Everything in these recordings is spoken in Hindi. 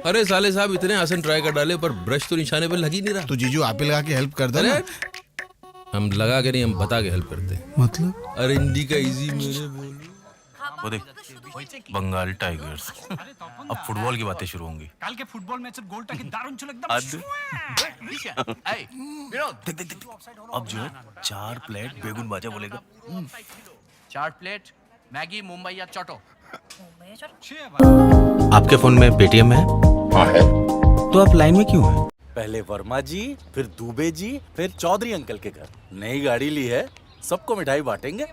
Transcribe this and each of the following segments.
अरे साले साहब इतने आसन ट्राई कर डाले पर ब्रश तो निशाने पे लग ही नहीं रहा। तो जीजू आप ही लगा के हेल्प कर दो ना। हम लगा के नहीं, हम बता के हेल्प करते हैं। मतलब अरे हिंदी का इजी मेरे बोल। वो देख, बंगाल टाइगर्स। अब फुटबॉल की बातें शुरू होंगी। কালকে ফুটবল ম্যাচের গোলটা কি দারুণ ছিল একদম। देख देख देख, अब जो है 4 प्लेट बेगुन बाजा बोलेगा। 4 प्लेट मैगी मुंबई या चटो। आपके फोन में पेटीएम है? हाँ है। तो आप लाइन में क्यों हैं? पहले वर्मा जी, फिर दुबे जी, फिर चौधरी अंकल के घर नई गाड़ी ली है, सबको मिठाई बांटेंगे।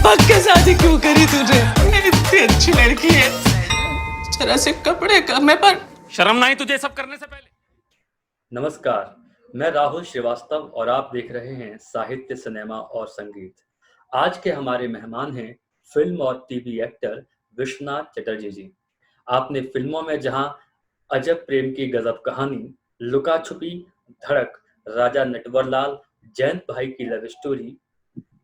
पक्के शादी क्यों करी तूने? इतनी अच्छी लड़की है, जरा से कपड़े कम है पर शर्म नहीं तुझे सब करने से पहले। नमस्कार, मैं राहुल श्रीवास्तव और आप देख रहे हैं साहित्य, सिनेमा और संगीत। आज के हमारे मेहमान हैं फिल्म और टीवी एक्टर विश्वनाथ चटर्जी जी। आपने फिल्मों में जहां अजब प्रेम की गजब कहानी, लुका छुपी, धड़क, राजा नटवरलाल, जयंत भाई की लव स्टोरी,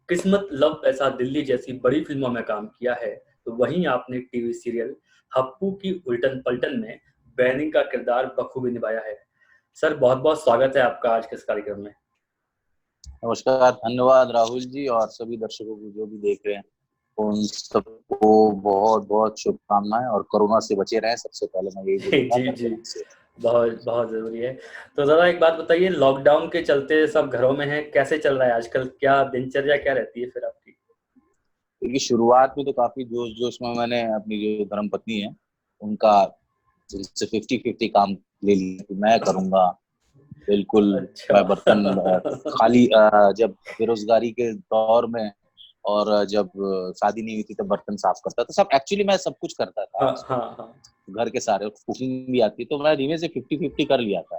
किस्मत, लव पैसा दिल्ली जैसी बड़ी फिल्मों में काम किया है, तो वहीं आपने टीवी सीरियल हप्पू की उल्टन पलटन में बैनिंग का किरदार बखूबी निभाया है। सर, बहुत बहुत स्वागत है आपका आज के इस कार्यक्रम में। नमस्कार, धन्यवाद राहुल जी और सभी दर्शकों को जो भी देख रहे हैं उन सबको बहुत बहुत शुभकामनाएं और कोरोना से बचे रहें। सबसे पहले मैं यही जी बहुत बहुत जरूरी है। तो जरा एक बात बताइए, लॉकडाउन के चलते सब घरों में हैं, कैसे चल रहा है आजकल? क्या दिनचर्या क्या रहती है फिर आपकी? क्योंकि शुरुआत में तो काफी जोश जोश में मैंने अपनी जो धर्मपत्नी है उनका 50-50 काम ले लिया कि मैं करूंगा। बिल्कुल। अच्छा। मैं बर्तन खाली जब बेरोजगारी के दौर में और जब शादी नहीं हुई थी तब बर्तन साफ करता था। सब एक्चुअली मैं सब कुछ करता था। हाँ। घर के सारे, कुकिंग भी आती, तो मैं धीमे से 50-50 कर लिया था।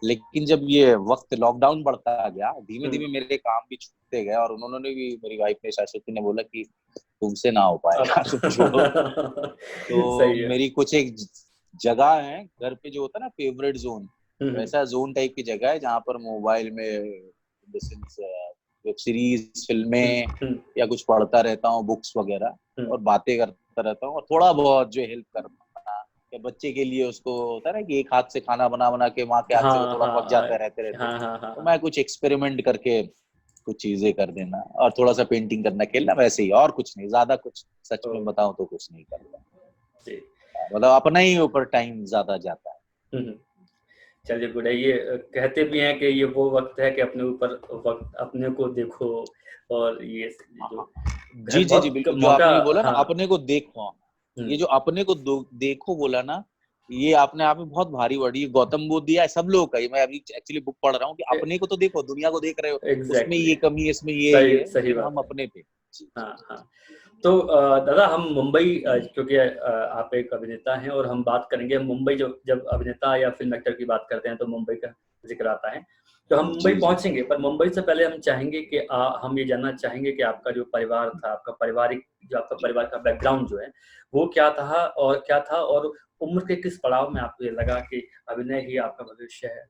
लेकिन जब ये वक्त लॉकडाउन बढ़ता गया, धीमे धीमे मेरे काम भी छूटते गए और उन्होंने भी, मेरी वाइफ ने, शाश्वती ने बोला कि तुमसे ना हो पाएगा। तो सही है। मेरी कुछ एक जगह है घर पे जो होता है ना फेवरेट जोन, वैसा जोन टाइप की जगह है जहाँ पर मोबाइल में वेब सीरीज, फिल्में या कुछ पढ़ता रहता हूँ, बुक्स वगैरह, और बातें करता रहता हूँ और थोड़ा बहुत जो हेल्प करना या बच्चे के लिए, उसको होता है ना कि एक हाथ से खाना बना बना के माँ के हाथ से वो थोड़ा पक जाता रहते तो मैं कुछ एक्सपेरिमेंट करके कुछ चीजें कर देना और थोड़ा सा पेंटिंग करना, खेलना, वैसे ही, और कुछ नहीं, ज्यादा कुछ सच में बताऊं तो कुछ नहीं करता। मतलब अपना ही ऊपर टाइम ज्यादा जाता है। चलिए गुड है। ये कहते भी हैं कि ये वो वक्त है कि अपने ऊपर वक्त, अपने को देखो, और ये जो जी बिल्कुल, जो आपने बोला ना अपने को देखो, ये जो अपने को देखो बोला ना, ये अपने आप में बहुत भारी वर्ड, ये गौतम बुद्ध या सब लोग का, मैं अभी एक्चुअली बुक पढ़ रहा हूँ कि अपने को तो देखो, दुनिया को देख रहे हो, उसमें ये कमी है, इसमें ये सही बात, हम अपने पे। हाँ। तो दादा, हम मुंबई, क्योंकि आप एक अभिनेता हैं और हम बात करेंगे मुंबई, जब अभिनेता या फिल्म एक्टर की बात करते हैं तो मुंबई का जिक्र आता है, तो हम मुंबई पहुंचेंगे, पर मुंबई से पहले हम चाहेंगे कि हम ये जानना चाहेंगे कि आपका जो परिवार था, आपका परिवार का बैकग्राउंड जो है वो क्या था, और उम्र के किस पड़ाव में आपको ये लगा कि अभिनय ही आपका भविष्य है?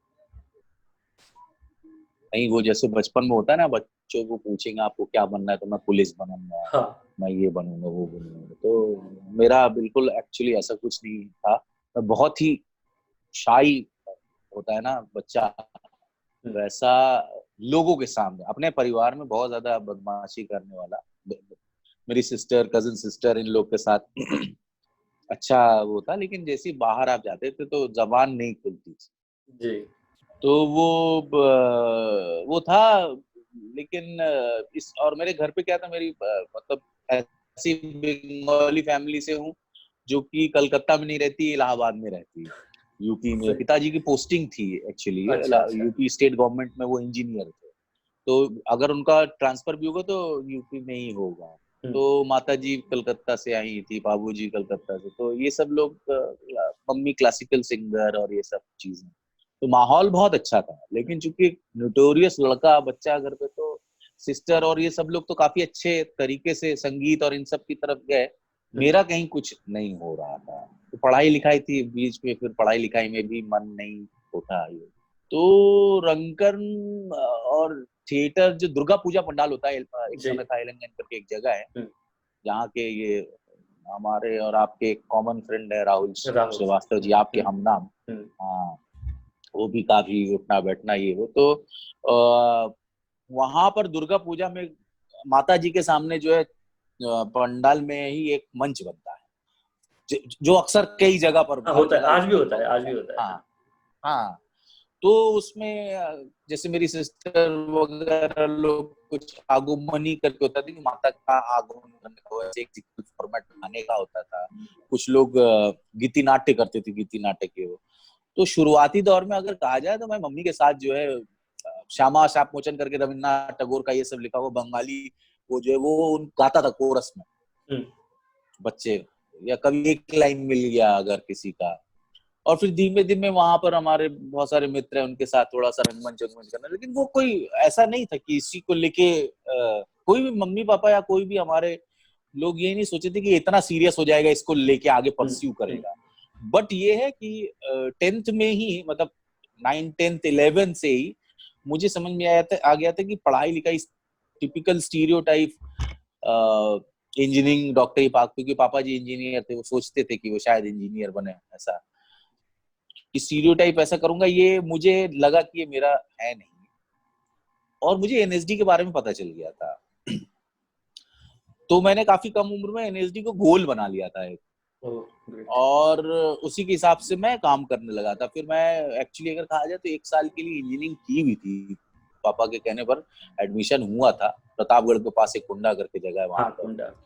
नहीं, वो जैसे बचपन में होता है ना, बच्चों को पूछेंगे आपको क्या बनना है, तो मैं पुलिस बनूंगा, मैं ये बनूंगा, वो बनूंगा। तो मेरा बिल्कुल एक्चुअली ऐसा कुछ नहीं था। मैं बहुत ही शाई होता है ना बच्चा, वैसा लोगों के सामने, अपने परिवार में बहुत ज्यादा बदमाशी करने वाला, मेरी कजिन सिस्टर, इन लोग के साथ अच्छा वो था। लेकिन जैसे बाहर आप जाते थे तो जबान नहीं खुलती थी जी। तो वो था। लेकिन और मेरे घर पे क्या था, मेरी मतलब ऐसी बंगाली फैमिली से हूँ जो कि कलकत्ता में नहीं रहती, इलाहाबाद में रहती है, यूपी में। पिताजी की पोस्टिंग थी एक्चुअली, यूपी स्टेट गवर्नमेंट में वो इंजीनियर थे, तो अगर उनका ट्रांसफर भी होगा तो यूपी में ही होगा। तो माताजी कलकत्ता से आई थी, बाबूजी कलकत्ता से, तो ये सब लोग, मम्मी क्लासिकल सिंगर और ये सब चीजें, तो माहौल बहुत अच्छा था। लेकिन चूंकि नोटोरियस लड़का बच्चा घर पे, तो सिस्टर और ये सब लोग तो काफी अच्छे तरीके से संगीत और इन सब की तरफ गए, मेरा कहीं कुछ नहीं हो रहा था। तो पढ़ाई लिखाई थी बीच में, फिर पढ़ाई लिखाई में भी मन नहीं होता। तो रंगकर्म और थिएटर, जो दुर्गा पूजा पंडाल होता है, एक समय था एलंगन करके एक जगह है जहाँ के ये हमारे और आपके एक कॉमन फ्रेंड है राहुल राहुल। श्रीवास्तव जी, आपके हमनाम। हम्म। हाँ, वो भी काफी उठना बैठना ये वो। तो वहां पर दुर्गा पूजा में माता जी के सामने जो है पंडाल में ही एक मंच बनता है, जो अक्सर कई जगह पर हाँ, हर होता है, जगह आज भी उपलब्ध होता है, आज भी होता है। हाँ हाँ। तो उसमें जैसे मेरी सिस्टर वगैरह लोग कुछ आगमनी करके होता था कि माता का आगमन करने का, वैसे एक फॉर्मेट आने का होता था। कुछ लोग गीति नाट्य करते थे, गीति नाट्य के वो। तो शुरुआती दौर में अगर कहा जाए तो मैं मम्मी के साथ जो है श्यामा शाप मोचन करके रविन्द्रनाथ टैगोर का ये सब लिखा हुआ बंगाली वो जो है वो गाता था कोरस में बच्चे, या कभी एक लाइन मिल गया अगर किसी का। और फिर धीमे धीमे वहां पर हमारे बहुत सारे मित्र हैं, उनके साथ थोड़ा सा रंगमंच करना, लेकिन वो कोई ऐसा नहीं था कि इसी को लेके कोई भी मम्मी पापा या कोई भी हमारे लोग ये नहीं सोचे थे कि इतना सीरियस हो जाएगा, इसको लेके आगे परस्यू करेगा। बट ये है कि 10th में ही, मतलब 9, 10th, 11 से ही मुझे समझ में आ गया था कि पढ़ाई लिखाई टिपिकल स्टीरियोटाइप इंजीनियरिंग डॉक्टर ही क्योंकि पापा जी इंजीनियर थे, वो सोचते थे कि वो शायद इंजीनियर बने, ऐसा कि स्टीरियोटाइप ऐसा करूंगा, ये मुझे लगा कि ये मेरा है नहीं। और मुझे एनएसडी के बारे में पता चल गया था तो मैंने काफी कम उम्र में एनएसडी को गोल बना लिया था एक, और उसी के हिसाब से मैं काम करने लगा था। फिर मैं एक्चुअली अगर कहा जाए तो 1 साल के लिए इंजीनियरिंग की भी थी, पापा के कहने पर एडमिशन हुआ था प्रतापगढ़ के पास एक कुंडा करके जगह है वहां पर।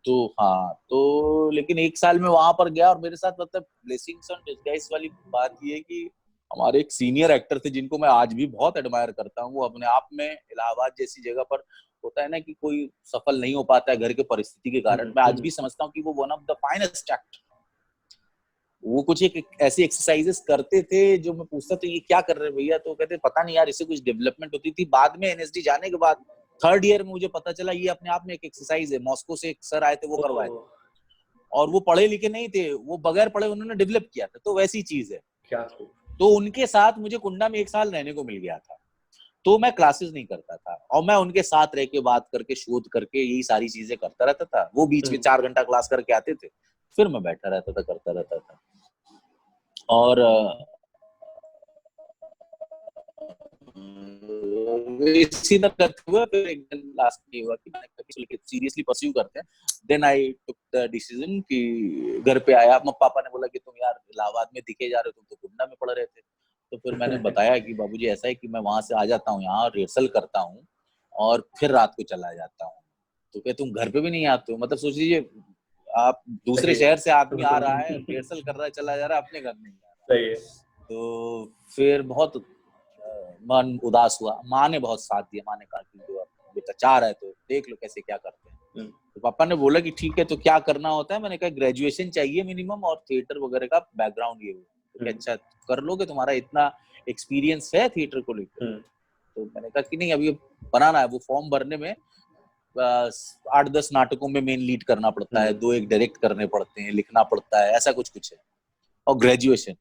तो हाँ, तो लेकिन 1 साल में वहां पर गया और मेरे साथ मतलब ब्लेसिंग्स एंड डिस्गाइज वाली बात ये है कि हमारे एक सीनियर एक्टर थे जिनको मैं आज भी बहुत एडमायर करता हूँ। वो अपने आप में इलाहाबाद जैसी जगह पर होता है ना कि कोई सफल नहीं हो पाता है घर के परिस्थिति के कारण, मैं आज भी समझता हूँ कि वो one of the finest actor. वो कुछ एक ऐसी एक्सरसाइजेस करते थे जो मैं पूछता तो ये क्या कर रहे भैया, तो कहते पता नहीं यार, इससे कुछ डेवलपमेंट होती थी। बाद में एनएसडी जाने के बाद 3rd ईयर में मुझे पता चला ये अपने आप में एक एक्सरसाइज है। मॉस्को से एक सर आए थे, वो करवाए थे, और वो पढ़े लिखे नहीं थे, वो बगैर पढ़े उन्होंने डेवलप किया था। तो वैसी चीज है क्या। तो उनके साथ मुझे कुंडा में 1 साल रहने को मिल गया था, तो मैं क्लासेस नहीं करता था और मैं उनके साथ रह के बात करके शोध करके यही सारी चीजें करता रहता था। वो बीच में 4 घंटा क्लास करके आते थे, फिर मैं बैठा रहता था, करता रहता था। और इसी तरह करते हुए फिर एक दिन लास्ट में हुआ कि मैंने सीरियसली परस्यू करते हैं। Then I took the decision कि घर पे आया, पापा ने बोला कि तुम यार इलाहाबाद में दिखे जा रहे हो, तुम तो कुंडा में पढ़ रहे थे। तो फिर मैंने बताया कि बाबूजी ऐसा है कि मैं वहां से आ जाता हूँ, यहाँ रिहर्सल करता हूँ और फिर रात को चला जाता हूँ। तो क्या तुम घर पे भी नहीं आते हो? मतलब सोच लीजिए आप दूसरे शहर से आदमी आ रहा है, रिहर्सल कर रहा है, चला जा रहा है, अपने घर नहीं आ रहा। सही है। तो फिर बहुत मन उदास हुआ। माँ ने बहुत साथ दिया, माँ ने कहा कि जो बेटा चाह रहा है तो देख लो कैसे क्या करते हैं। तो पापा ने बोला कि ठीक है, तो क्या करना होता है? मैंने कहा ग्रेजुएशन चाहिए मिनिमम और थिएटर वगैरह का बैकग्राउंड ये हो। तो अच्छा कर लोगे, तुम्हारा इतना एक्सपीरियंस है थिएटर को लेकर। तो मैंने कहा कि नहीं, अभी बनाना है। वो फॉर्म भरने में 8-10 नाटकों में मेन लीड करना पड़ता है, 2-1 डायरेक्ट करने पड़ते हैं, लिखना पड़ता है, ऐसा कुछ है। और ग्रेजुएशन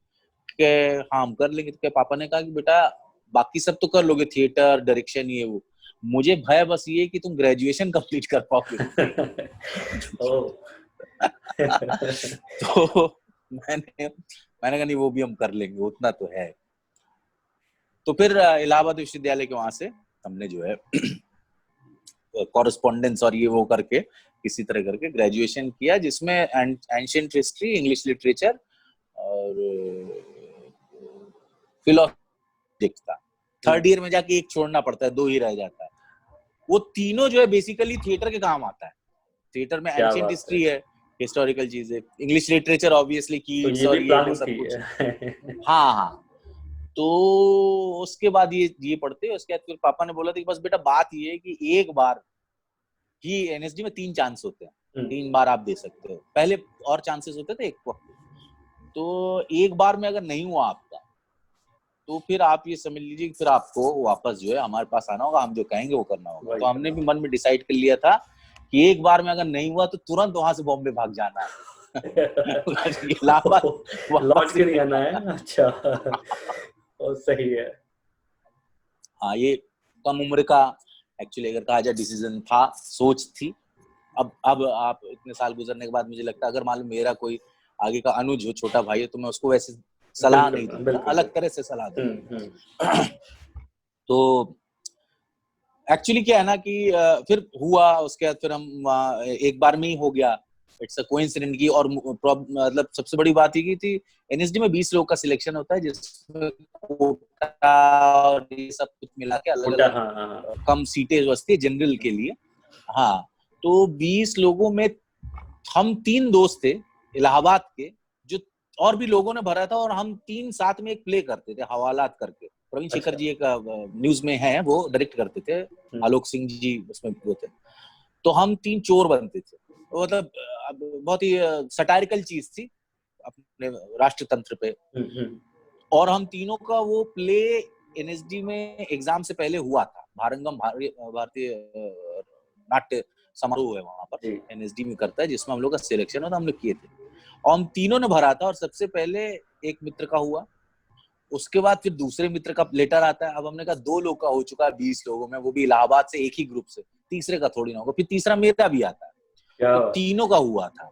के हाँ हम कर लेंगे। तो पापा ने कहा कि बेटा बाकी सब तो कर लोगे, थिएटर डायरेक्शन ये वो, मुझे भय बस ये कि तुम ग्रेजुएशन कंप्लीट कर पाओगे। तो मैंने कहा नहीं, वो भी हम कर लेंगे, उतना तो है। तो फिर इलाहाबाद विश्वविद्यालय के वहां से हमने जो है कॉरेस्पॉन्डेंस और ये वो करके किसी तरह करके ग्रेजुएशन किया, जिसमें एंशिएंट हिस्ट्री, इंग्लिश लिटरेचर और फिलोसफी था। 3rd ईयर में जाके एक छोड़ना पड़ता है, 2 ही रह जाता है। वो तीनों जो है बेसिकली थिएटर के काम आता है। थिएटर में एंशिएंट हिस्ट्री है, हिस्टोरिकल चीज है, इंग्लिश लिटरेचर ऑब्वियसली कीट्स और ये सब कुछ। हाँ तो उसके बाद ये पढ़ते हैं। उसके बाद फिर पापा ने बोला था कि बस बेटा बात ये है कि एक बार ही एनएसडी में 3 चांस होते हैं, 3 बार आप दे सकते हो। पहले और चांसेस होते थे एक वक्त, तो एक बार में अगर नहीं हुआ आपका तो फिर आप ये समझ लीजिए कि फिर आपको वापस जो है हमारे पास आना होगा, हम जो कहेंगे वो करना होगा। तो हमने भी मन में डिसाइड कर लिया था कि एक बार में अगर नहीं हुआ तो तुरंत वहां से बॉम्बे भाग जाना है। लौट के नहीं आना है। अच्छा और सही है। हाँ, ये कम उम्र का एक्चुअली अगर कहा जाए डिसीजन था, सोच थी। अब आप इतने साल गुजरने के बाद मुझे लगता है अगर मान लो मेरा कोई आगे का अनुज हो, छोटा भाई हो, तो मैं उसको वैसे सलाह नहीं दूंगा, अलग तरह से सलाह दूंगा। तो एक्चुअली क्या है ना कि फिर हुआ, उसके बाद फिर हम एक बार में ही हो गया, इट्स अ कोइंसिडेंट की। और मतलब सबसे बड़ी बात ये की थी, एनएसडी में 20 लोग का सिलेक्शन होता है, जिसमें कोटा और ये सब कुछ मिला के अलग अलग कम सीटें बचती है जनरल के लिए। हाँ, तो 20 लोगों में हम 3 दोस्त थे इलाहाबाद के, जो और भी लोगों ने भरा था, और हम 3 साथ में एक प्ले करते थे हवालात करके। प्रवीण शेखर जी एक न्यूज में है, वो डायरेक्ट करते थे, आलोक सिंह जी उसमें वो थे। तो हम 3 चोर बनते थे, मतलब बहुत ही सटायरिकल चीज थी अपने राष्ट्रतंत्र पे। और हम तीनों का वो प्ले एनएसडी में एग्जाम से पहले हुआ था। भारंगम भारतीय नाट्य समारोह है वहां पर, एनएसडी में करता है, जिसमें हम लोग का सिलेक्शन होता, हम लोग किए थे और हम तीनों ने भरा था। और सबसे पहले एक मित्र का हुआ, उसके बाद फिर दूसरे मित्र का लेटर आता है। अब हमने कहा 2 लोग का हो चुका है 20 लोगों में, वो भी इलाहाबाद से एक ही ग्रुप से, तीसरे का थोड़ी ना होगा। फिर तीसरा मेरा भी आता है, तो तीनों का हुआ था।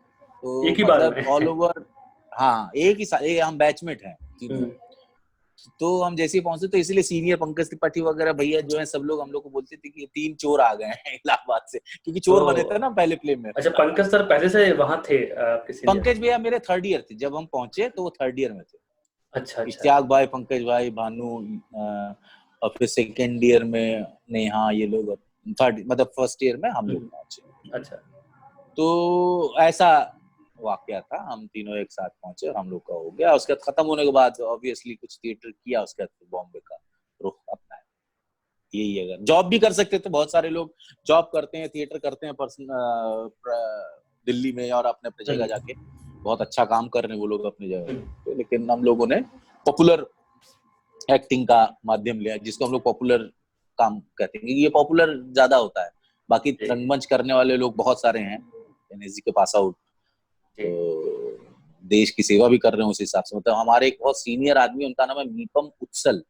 तो एक ही मतलब ऑल ओवर, हाँ एक ही हम बैचमेट हैं तीनों। तो हम जैसे ही पहुंचे, तो इसीलिए सीनियर पंकज त्रिपाठी वगैरह भैया जो है, सब लोग हम लोग को बोलते थे कि 3 चोर आ गए हैं इलाहाबाद से, क्योंकि चोर बने थे ना पहले प्ले में। अच्छा, पंकज सर पहले से वहां थे? पंकज भैया मेरे 3rd ईयर थे जब हम पहुंचे, तो वो 3rd ईयर में थे। अच्छा, इश्तियाक भाई, पंकज भाई, भानु, और फिर 2nd ईयर में नेहा, ये लोग 3rd मतलब 1st ईयर में हम लोग पहुंचे। अच्छा, तो ऐसा वाकया था, हम तीनों एक साथ पहुंचे और हम लोग का हो गया। उसके बाद खत्म होने के बाद ऑब्वियसली कुछ थिएटर किया, उसके बाद बॉम्बे का रुख अपना। यही अगर जॉब भी कर सकते थे, बहुत सारे लोग जॉब करते हैं, थिएटर करते हैं दिल्ली में और अपने जगह जाके बहुत अच्छा काम कर रहे हैं वो लोग अपनी जगह। लेकिन हम लोगों ने पॉपुलर एक्टिंग का माध्यम लिया, जिसको हम लोग पॉपुलर काम कहते हैं। ये पॉपुलर ज्यादा होता है, बाकी रंगमंच करने वाले लोग बहुत सारे हैं एनएसजी के पास आउट, तो देश की सेवा भी कर रहे हैं उस हिसाब से। मतलब हमारे एक बहुत सीनियर आदमी, उनका नाम है नीपम उत्सल।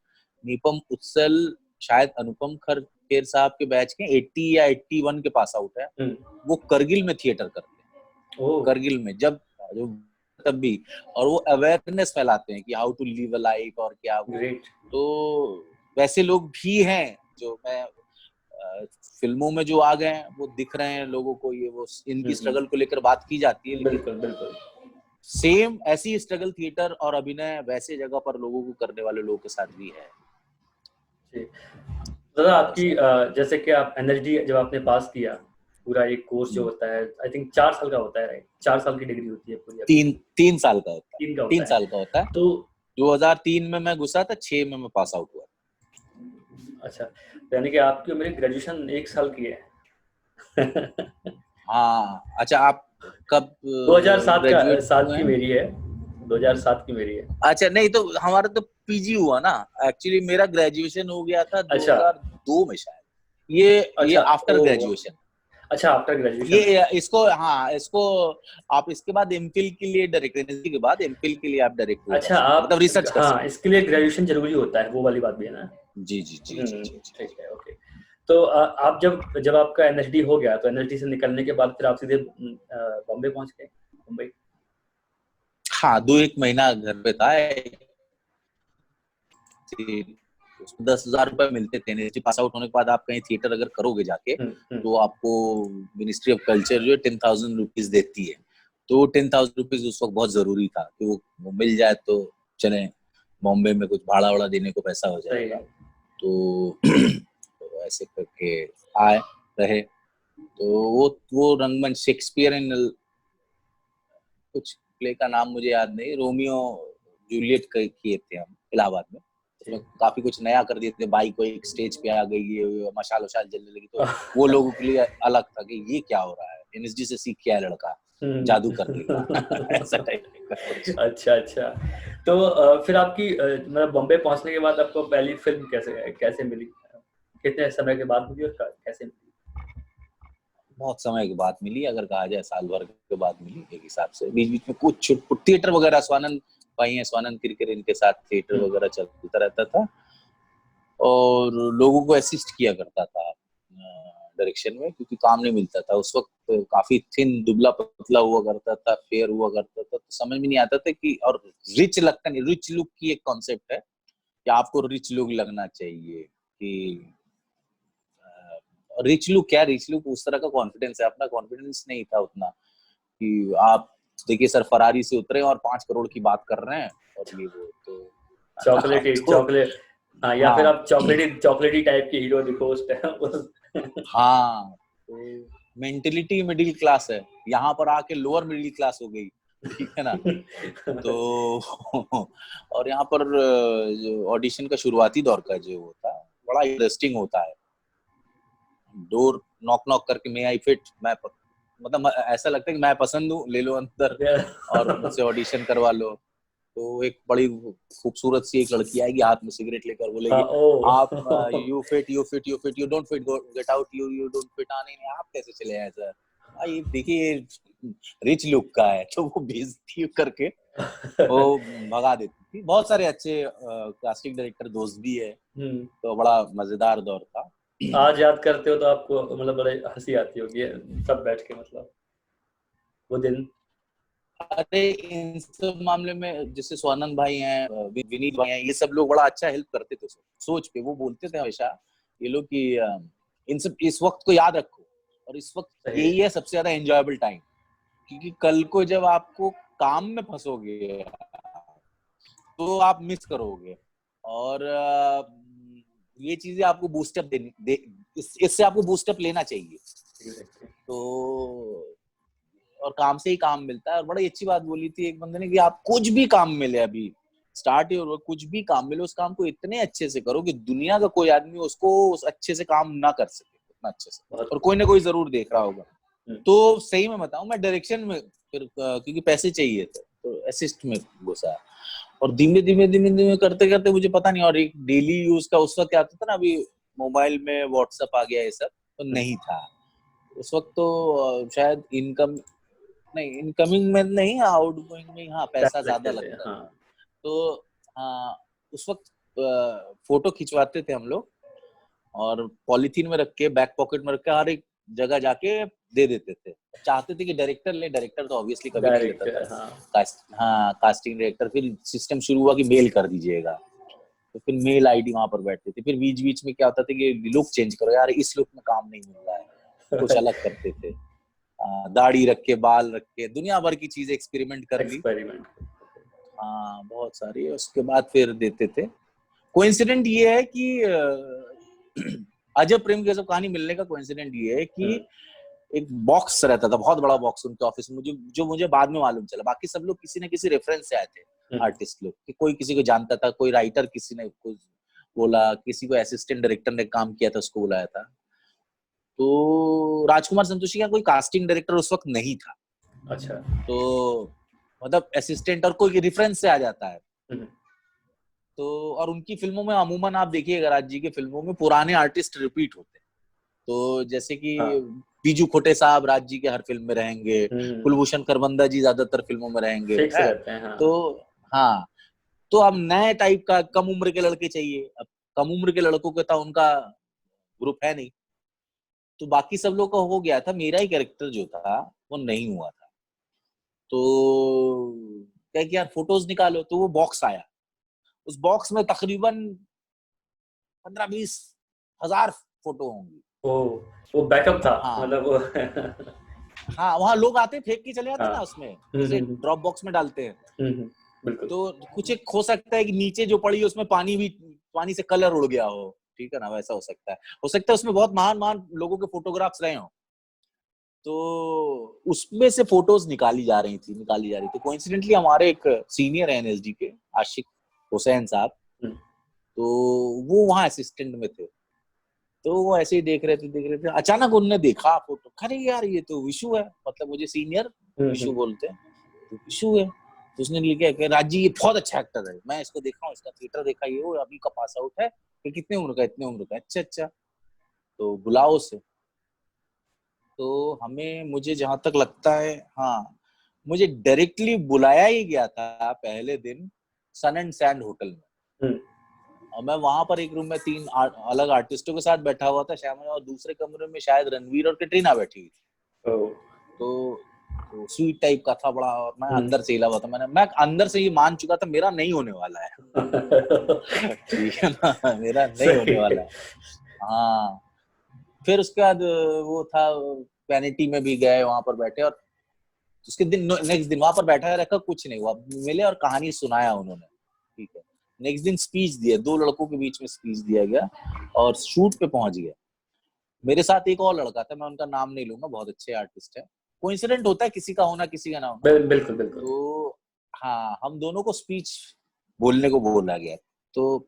नीपम उत्सल शायद अनुपम खेर साहब के बैच के 80 या 81 के पास आउट है। वो करगिल में थिएटर करते हैं, करगिल में जब तब भी, और वो अवेयरनेस फैलाते हैं कि how to live a life और क्या। तो वैसे लोग भी हैं जो मैं फिल्मों में जो आ गए हैं, वो दिख रहे हैं लोगों को, ये वो इनकी स्ट्रगल को लेकर बात की जाती है। बिल्कुल सेम ऐसी स्ट्रगल थिएटर और अभिनय वैसे जगह पर लोगों को करने वाले लोगों के साथ भी है। दादा, आपकी जैसे कि आप एनएसडी जब आपने पास किया, पूरा एक कोर्स जो होता है, आई थिंक 4 साल का होता है, राइट? 4 साल की डिग्री होती है पूरी। 3 साल का होता है। 3 साल का होता है। तो 2003 में मैं घुसा था, 6 में मैं पास आउट हुआ। अच्छा, यानी कि आपकी उम्र ग्रेजुएशन 1 साल की है। हाँ, अच्छा आप कब? 2007 साल की मेरी है, 2007 की मेरी है। अच्छा, नहीं तो हमारा तो पीजी हुआ ना, एक्चुअली मेरा ग्रेजुएशन हो गया था 2002 में शायद। ये आफ्टर ग्रेजुएशन। अच्छा, आफ्टर ग्रेजुएशन। ये इसको आप इसके बाद एमफिल के लिए डायरेक्ट, एनएसडी के बाद एमफिल के लिए आप डायरेक्ट। अच्छा, आप मतलब रिसर्च कर सकते हैं। इसके लिए ग्रेजुएशन जरूरी होता है, वो वाली बात भी है ना? जी। ठीक है, ओके। तो आप जब आपका एनएसडी हो गया, तो एनएसडी से निकलने के बाद फिर आप सीधे बॉम्बे पहुंच गए? मुंबई? हाँ, 2-1 महीना घर पे था। 10,000 रुपए मिलते थे। एनएसडी पास आउट होने के बाद आप कहीं थिएटर अगर करोगे जाके, तो आपको मिनिस्ट्री ऑफ कल्चर जो 10,000 रुपीज देती है। तो 10,000 रुपीज उस वक्त बहुत जरूरी था कि वो मिल जाए, तो चले बॉम्बे में कुछ भाड़ा वाड़ा देने को पैसा हो जाएगा। तो ऐसे करके आए रहे। तो वो रंगमंच शेक्सपियर कुछ प्ले का नाम मुझे याद नहीं, रोमियो जूलियट किए थे हम इलाहाबाद में। उसमें काफी कुछ नया कर दिए थे। बाइक को एक स्टेज पे आ गई, ये मशाल वशाल जलने लगी, तो वो लोगों के लिए अलग था कि ये क्या हो रहा है, एनएसडी से सीख के आया लड़का, जादू कर लेगा। ऐसा टाइप का। अच्छा। तो फिर आपकी मतलब बॉम्बे पहुंचने के बाद आपको पहली फिल्म कैसे मिली? कितने समय के बाद मिली और कैसे मिली? बहुत समय के बाद मिली, अगर कहा जाए साल भर के बाद मिली एक हिसाब से। बीच में कुछ थिएटर वगैरह, स्वानंद भाई हैं, स्वानंद किरकिरे, इनके साथ थिएटर वगैरह चलता रहता था और लोगों को असिस्ट किया करता था डायरेक्शन में, क्योंकि काम नहीं मिलता था उस वक्त। काफी थिन, दुबला पतला हुआ करता था, फेयर हुआ करता था, तो समझ में नहीं आता था कि, और रिच लगता नहीं। रिच लुक की एक कॉन्सेप्ट है कि आपको रिच लुक लगना चाहिए, कि रिच लुक क्या, रिच लुक उस तरह का कॉन्फिडेंस है, अपना कॉन्फिडेंस नहीं था उतना कि आप देखिए सर फरारी से उतरे और 5 करोड़ की बात कर रहे हैं और ये वो, तो चॉकलेट, हाँ, या फिर हाँ। आप चॉकलेटी टाइप के हीरो दिखो उस टाइम। हाँ, तो मेंटेलिटी मिडिल क्लास है, यहाँ पर आके लोअर मिडिल क्लास हो गई, ठीक है ना। तो और यहाँ पर जो ऑडिशन का शुरुआती दौर का जो होता है बड़ा इंटरेस्टिंग होता है। डोर नॉक नॉक करके मे आई फिट, मतलब ऐसा लगता है कि मैं पसंद हूँ, ले लो अंदर और मुझसे ऑडिशन करवा लो। तो एक बड़ी खूबसूरत सी एक लड़की आएगी, हाथ में सिगरेट लेकर बोलेगी, आप you fit you don't fit, get out, you don't fit. नहीं, आप कैसे चले आए सर, ये देखिए रिच लुक का है, तो वो बेइज्जती करके वो भगा देती थी। बहुत सारे अच्छे कास्टिंग डायरेक्टर दोस्त भी है, तो बड़ा मजेदार दौर था। आज याद करते हो तो आपको मतलब बड़े हंसी आती होगी सब बैठ के, मतलब वो दिन। अरे इन सब मामले में जैसे स्वानंद भाई हैं, विनीत भाई हैं, ये सब लोग बड़ा अच्छा हेल्प करते थे सोच पे। वो बोलते थे हमेशा ये लोग कि इन सब इस वक्त को याद रखो, और इस वक्त यही है सबसे ज्यादा एंजॉयबल टाइम, क्योंकि कल को जब आपको काम में फंसोगे तो आप मिस करोगे, और ये चीजें आपको बूस्टअप इससे आपको बूस्टअप लेना चाहिए। तो और काम से ही काम मिलता है। और बड़ी अच्छी बात बोली थी एक बंदे ने कि आप कुछ भी काम मिले, अभी स्टार्ट ही और कुछ भी काम मिले, उस काम को इतने अच्छे से करो कि दुनिया का कोई आदमी उसको उस अच्छे से काम ना कर सके उतना अच्छे से, और कोई ना कोई जरूर देख रहा होगा। तो सही में बताऊं, मैं डायरेक्शन में फिर क्योंकि पैसे चाहिए थे तो असिस्ट में घुसा, और धीमे धीमे करते करते मुझे पता नहीं, और एक डेली यूज का उस वक्त क्या आता था ना, अभी मोबाइल में व्हाट्सएप आ गया, ये सब तो नहीं था उस वक्त। तो शायद इनकमिंग में नहीं, आउटगोइंग में हाँ पैसा ज्यादा लगता था। तो उस वक्त फोटो खिंचवाते थे हम लोग, और पॉलीथीन में रख के, बैक पॉकेट में रख के हर एक जगह जाके दे देते थे। चाहते थे कि डायरेक्टर ले, डायरेक्टर तो ऑब्वियसली कभी नहीं लेता था। Casting director. फिर सिस्टम शुरू हुआ कि मेल कर दीजिएगा, तो फिर मेल आईडी वहां पर बैठते थे। फिर बीच बीच में क्या होता था कि लुक चेंज करो यार, इस लुक में काम नहीं मिल रहा है, कुछ अलग करते थे। दाढ़ी रख के, बाल रख के, दुनिया भर की चीजें एक्सपेरिमेंट कर ली। हाँ, बहुत सारी। उसके बाद फिर देते थे। कोइंसिडेंट ये है कि अजब प्रेम की कहानी मिलने का कोइंसिडेंट ये है कि एक बॉक्स रहता था, बहुत बड़ा बॉक्स उनके ऑफिस में, जो मुझे बाद में मालूम चला। बाकी सब लोग किसी न किसी रेफरेंस से आए थे, आर्टिस्ट लोग, कि कोई किसी को जानता था, कोई राइटर किसी ने कुछ बोला, किसी को असिस्टेंट डायरेक्टर ने काम किया था उसको बुलाया था। तो राजकुमार संतोषी का कोई कास्टिंग डायरेक्टर उस वक्त नहीं था। अच्छा। तो मतलब असिस्टेंट और कोई रेफरेंस से आ जाता है। तो और उनकी फिल्मों में अमूमन आप देखिएगा, राज जी की फिल्मों में पुराने आर्टिस्ट रिपीट होते हैं। तो जैसे कि बीजू खोटे साहब राज जी के हर फिल्म में रहेंगे, कुलभूषण खरबंदा जी ज्यादातर फिल्मों में रहेंगे। तो हाँ, तो अब नए टाइप का कम उम्र के लड़के चाहिए। अब कम उम्र के लड़कों का तो उनका ग्रुप है नहीं, तो बाकी सब लोग का हो गया था। मेरा ही कैरेक्टर जो था वो नहीं हुआ था। तो क्या कि यार फोटोज निकालो, तो वो बॉक्स आया। उस बॉक्स में तकरीबन 15-20 हजार फोटो होंगी। वो बैकअप था। हाँ, मतलब हाँ, वहाँ लोग आते फेंक के चले जाते ना उसमें, जैसे ड्रॉप बॉक्स में डालते हैं। तो कुछ एक हो सकता है कि नीचे जो पड़ी है उसमें पानी से कलर उड़ गया हो, ठीक है ना, वैसा हो सकता है उसमें बहुत महान लोगों के फोटोग्राफ्स रहे हो। तो उसमें से फोटोज निकाली जा रही थी। तो कोइंसिडेंटली हमारे एक सीनियर है एनएसडी के, आशिक हुसैन साहब, तो वो वहाँ असिस्टेंट में थे। तो वो ऐसे ही देख रहे थे, अचानक उन्होंने देखा फोटो, अरे यार ये तो विशु है, मतलब मुझे सीनियर विशु बोलते हैं, तो विशु है। तो उसने लिखा कि राज जी ये बहुत अच्छा एक्टर है, मैं इसको देखा हूँ, इसका थिएटर देखा, ये वो अभी का पास आउट है, कि कितने उम्र का, इतने उम्र का। अच्छा, तो बुलाओ उसे। तो मुझे जहां तक लगता है, हाँ, मुझे डायरेक्टली बुलाया ही गया था पहले दिन सन एंड सैंड होटल में। और मैं वहां पर एक रूम में 3 अलग आर्टिस्टों के साथ बैठा हुआ था श्याम, और दूसरे कमरे में शायद रणवीर और कैटरीना बैठी हुई थी। ओह, तो स्वीट टाइप का था बड़ा, और मैं अंदर से हिला हुआ था। मैं अंदर से ये मान चुका था मेरा नहीं होने वाला है। ठीक है ना, मेरा नहीं होने वाला है। हाँ, फिर उसके बाद वो था वैनिटी में भी गए, वहां पर बैठे, और उसके दिन नेक्स्ट दिन वहां पर बैठा रखा, कुछ नहीं हुआ, मिले और कहानी सुनाया उन्होंने। ठीक है, नेक्स्ट दिन स्पीच दिया, 2 लड़कों के बीच में स्पीच दिया गया और शूट पे पहुंच गया। मेरे साथ एक और लड़का था, मैं उनका नाम नहीं लूंगा, बहुत अच्छे आर्टिस्ट है। कोइंसिडेंट होता है किसी का होना किसी का ना होना। बिल्कुल बिल्कुल। तो हाँ, हम दोनों को स्पीच बोलने को बोला गया, तो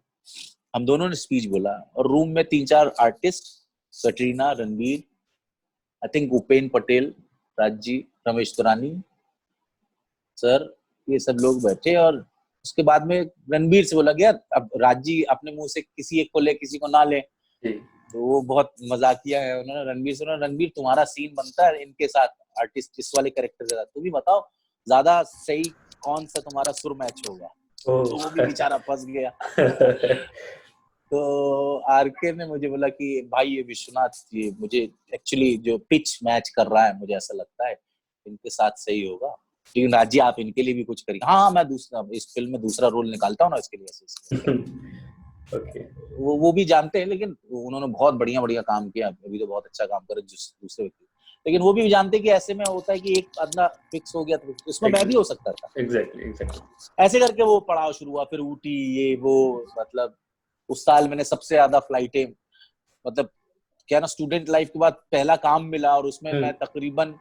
हम दोनों ने स्पीच बोला, और रूम में 3-4 artist, Katrina, Ranveer, I think Upen Patel, राजी, रमेश तुरानी सर, ये सब लोग बैठे। और उसके बाद में रणवीर से बोला गया, अब राजी अपने मुंह से किसी एक को ले, किसी को ना ले, तो वो बहुत मजाकिया है। उन्होंने रणवीर से, रणवीर तुम्हारा सीन बनता है इनके साथ, आर्टिस्ट इस वाले कैरेक्टर के साथ, तुम ही बताओ ज्यादा सही कौन सा तुम्हारा सुर मैच होगा। तो वो भी बेचारा फंस गया। तो आरके ने मुझे बोला कि भाई ये विश्वनाथ जी, मुझे एक्चुअली जो पिच मैच कर रहा है, मुझे ऐसा लगता है इनके साथ सही होगा, लेकिन राजी आप इनके लिए भी कुछ करिए। हाँ, मैं दूसरा इस फिल्म में दूसरा रोल निकालता हूँ ना इसके लिए। ओके, वो भी जानते हैं, लेकिन उन्होंने बहुत बढ़िया काम किया, अभी तो बहुत अच्छा काम करे दूसरे व्यक्ति, लेकिन वो भी जानते कि ऐसे में होता है कि एक आदमी फिक्स हो गया तो उसमें मैं भी हो सकता था। एग्जैक्टली। ऐसे करके वो पड़ाव शुरू हुआ, फिर ऊटी, ये वो, मतलब उस साल मैंने सबसे ज्यादा फ्लाइटें, मतलब क्या ना, स्टूडेंट लाइफ के बाद पहला काम मिला, और उसमें मैं तकरीबन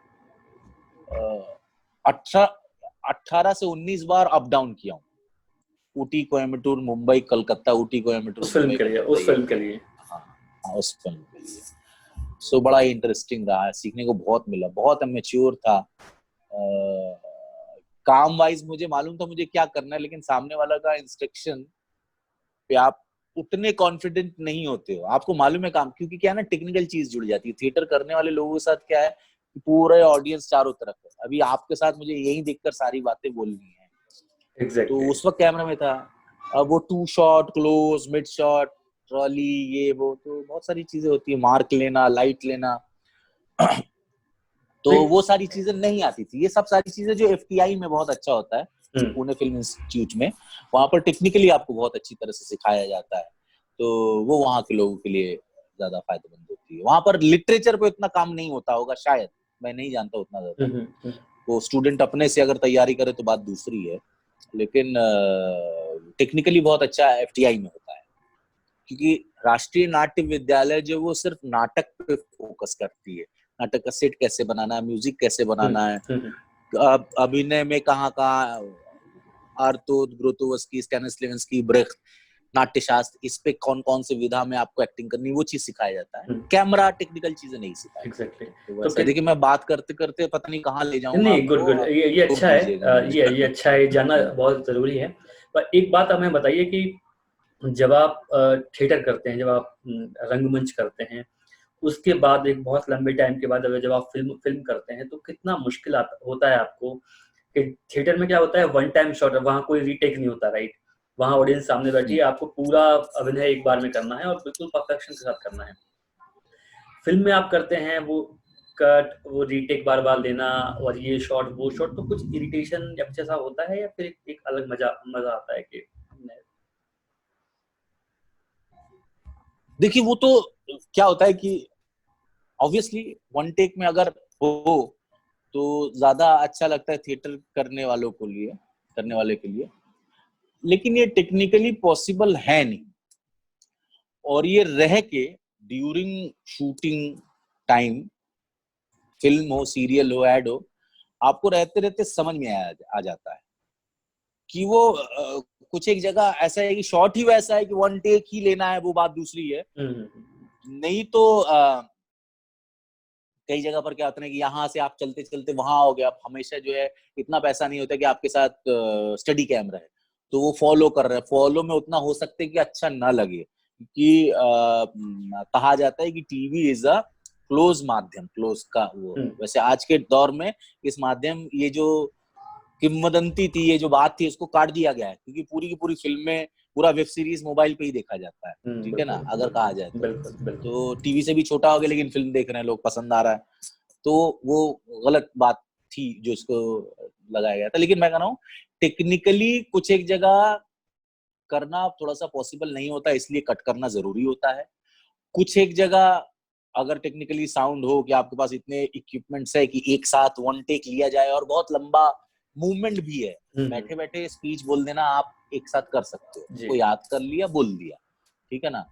18 से 19 बार अप डाउन किया हूँ। ऊटी, कोयम्बटूर, मुंबई, कलकत्ता, ऊटी, कोयम्बटूर, उस फिल्म के लिए। हाँ, उस फिल्म के लिए। सो बड़ा इंटरेस्टिंग रहा है, सीखने को बहुत मिला, बहुत मैच्योर था। काम वाइज मुझे मालूम था मुझे क्या करना है, लेकिन सामने वाला का इंस्ट्रक्शन पे आप उतने कॉन्फिडेंट नहीं होते हो। आपको मालूम है काम, क्योंकि क्या है ना, टेक्निकल चीज जुड़ जाती है। थिएटर करने वाले लोगों के साथ क्या है, पूरे ऑडियंस चारों तरफ है। अभी आपके साथ मुझे यही देखकर सारी बातें बोलनी है। Exactly. तो उस वक्त कैमरा में था, अब वो 2 shot, close, mid shot, trolley, ये वो, तो बहुत सारी चीजें होती है, मार्क लेना, लाइट लेना। तो वो सारी चीजें नहीं आती थी। ये सब सारी चीजें जो FTI में बहुत अच्छा होता है, पुणे फिल्म इंस्टीट्यूट में, वहां पर टेक्निकली आपको बहुत अच्छी तरह से सिखाया जाता है, तो वो वहां के लोगों के लिए ज्यादा फायदेमंद होती है। वहां पर लिटरेचर पे इतना काम नहीं होता होगा शायद, मैं नहीं जानता उतना ज्यादा। वो स्टूडेंट अपने से अगर तैयारी करे तो बात दूसरी है, लेकिन टेक्निकली बहुत अच्छा FTI में होता है, क्योंकि राष्ट्रीय नाट्य विद्यालय जो वो सिर्फ नाटक पे फोकस करती है। नाटक का सेट कैसे बनाना है, म्यूजिक कैसे बनाना है, अभिनय में कहाँ आर्तोद, ग्रोतोवस्की, स्टैनिस्लेवस्की, ब्रेख्त, नाट्यशास्त्र, इस पे कौन कौन से विधा में आपको एक्टिंग करनी, वो चीज सिखाया जाता है। कैमरा टेक्निकल चीजें नहीं सिखाई। एग्जैक्टली। तो देखिए मैं बात करते करते पता नहीं कहाँ ले जाऊंगा। नहीं, गुड, ये अच्छा है, ये अच्छा है, जानना बहुत जरूरी है। पर एक बात हमें बताइए कि जब आप थिएटर करते हैं, जब आप रंगमंच करते हैं, उसके बाद एक बहुत लंबे टाइम के बाद जब आप फिल्म करते हैं, तो कितना मुश्किल होता है आपको कि थिएटर में क्या होता है, वन टाइम शॉट, वहाँ कोई रीटेक नहीं होता, राइट? वहाँ ऑडियंस सामने बैठी है, आपको पूरा अभिनय एक बार में करना है और बिल्कुल परफेक्शन के साथ करना है। फिल्म में आप करते हैं वो कट, वो रीटेक बार बार लेना, और ये शॉट वो शॉट, तो कुछ इरिटेशन या कुछ ऐसा होता है, या फिर एक अलग मजा आता है कि देखिए वो तो क्या होता है कि ऑब्वियसली वन टेक में अगर हो तो ज्यादा अच्छा लगता है थिएटर करने वाले के लिए, लेकिन ये टेक्निकली पॉसिबल है नहीं। और ये रह के ड्यूरिंग शूटिंग टाइम, फिल्म हो, सीरियल हो, एड हो, आपको रहते रहते समझ में आ जाता है कि वो कुछ एक जगह ऐसा है कि शॉट ही वैसा है कि वन टेक ही लेना है, वो बात दूसरी है। नहीं तो कई जगह पर क्या होता है कि यहाँ से आप चलते चलते वहां हो गए। आप हमेशा जो है, इतना पैसा नहीं होता कि आपके साथ स्टडी कैमरा है तो वो फॉलो कर रहे हैं। फॉलो में उतना हो सकता है कि अच्छा ना लगे, कि कहा जाता है कि टीवी इज अ क्लोज माध्यम, क्लोज का वो। वैसे आज के दौर में इस माध्यम, ये जो किंवदंती थी, ये जो बात थी, उसको काट दिया गया है, क्योंकि पूरी की पूरी फिल्में पूरा वेब सीरीज मोबाइल पे ही देखा जाता है, ठीक है ना, अगर कहा जाए तो। बिल्कुल बिल्कुल। तो टीवी से भी छोटा हो गया लेकिन फिल्म देख रहे हैं लोग, पसंद आ रहा है, तो वो गलत बात थी जो इसको लगाया गया था। लेकिन मैं कह रहा हूँ टेक्निकली कुछ एक जगह करना थोड़ा सा पॉसिबल नहीं होता, इसलिए कट करना जरूरी होता है। कुछ एक जगह अगर टेक्निकली साउंड हो कि आपके पास इतने इक्विपमेंट्स है कि एक साथ वन टेक लिया जाए और बहुत लंबा मूवमेंट भी है, बैठे बैठे स्पीच बोल देना आप एक साथ कर सकते हो, कोई याद कर लिया बोल दिया, ठीक है ना।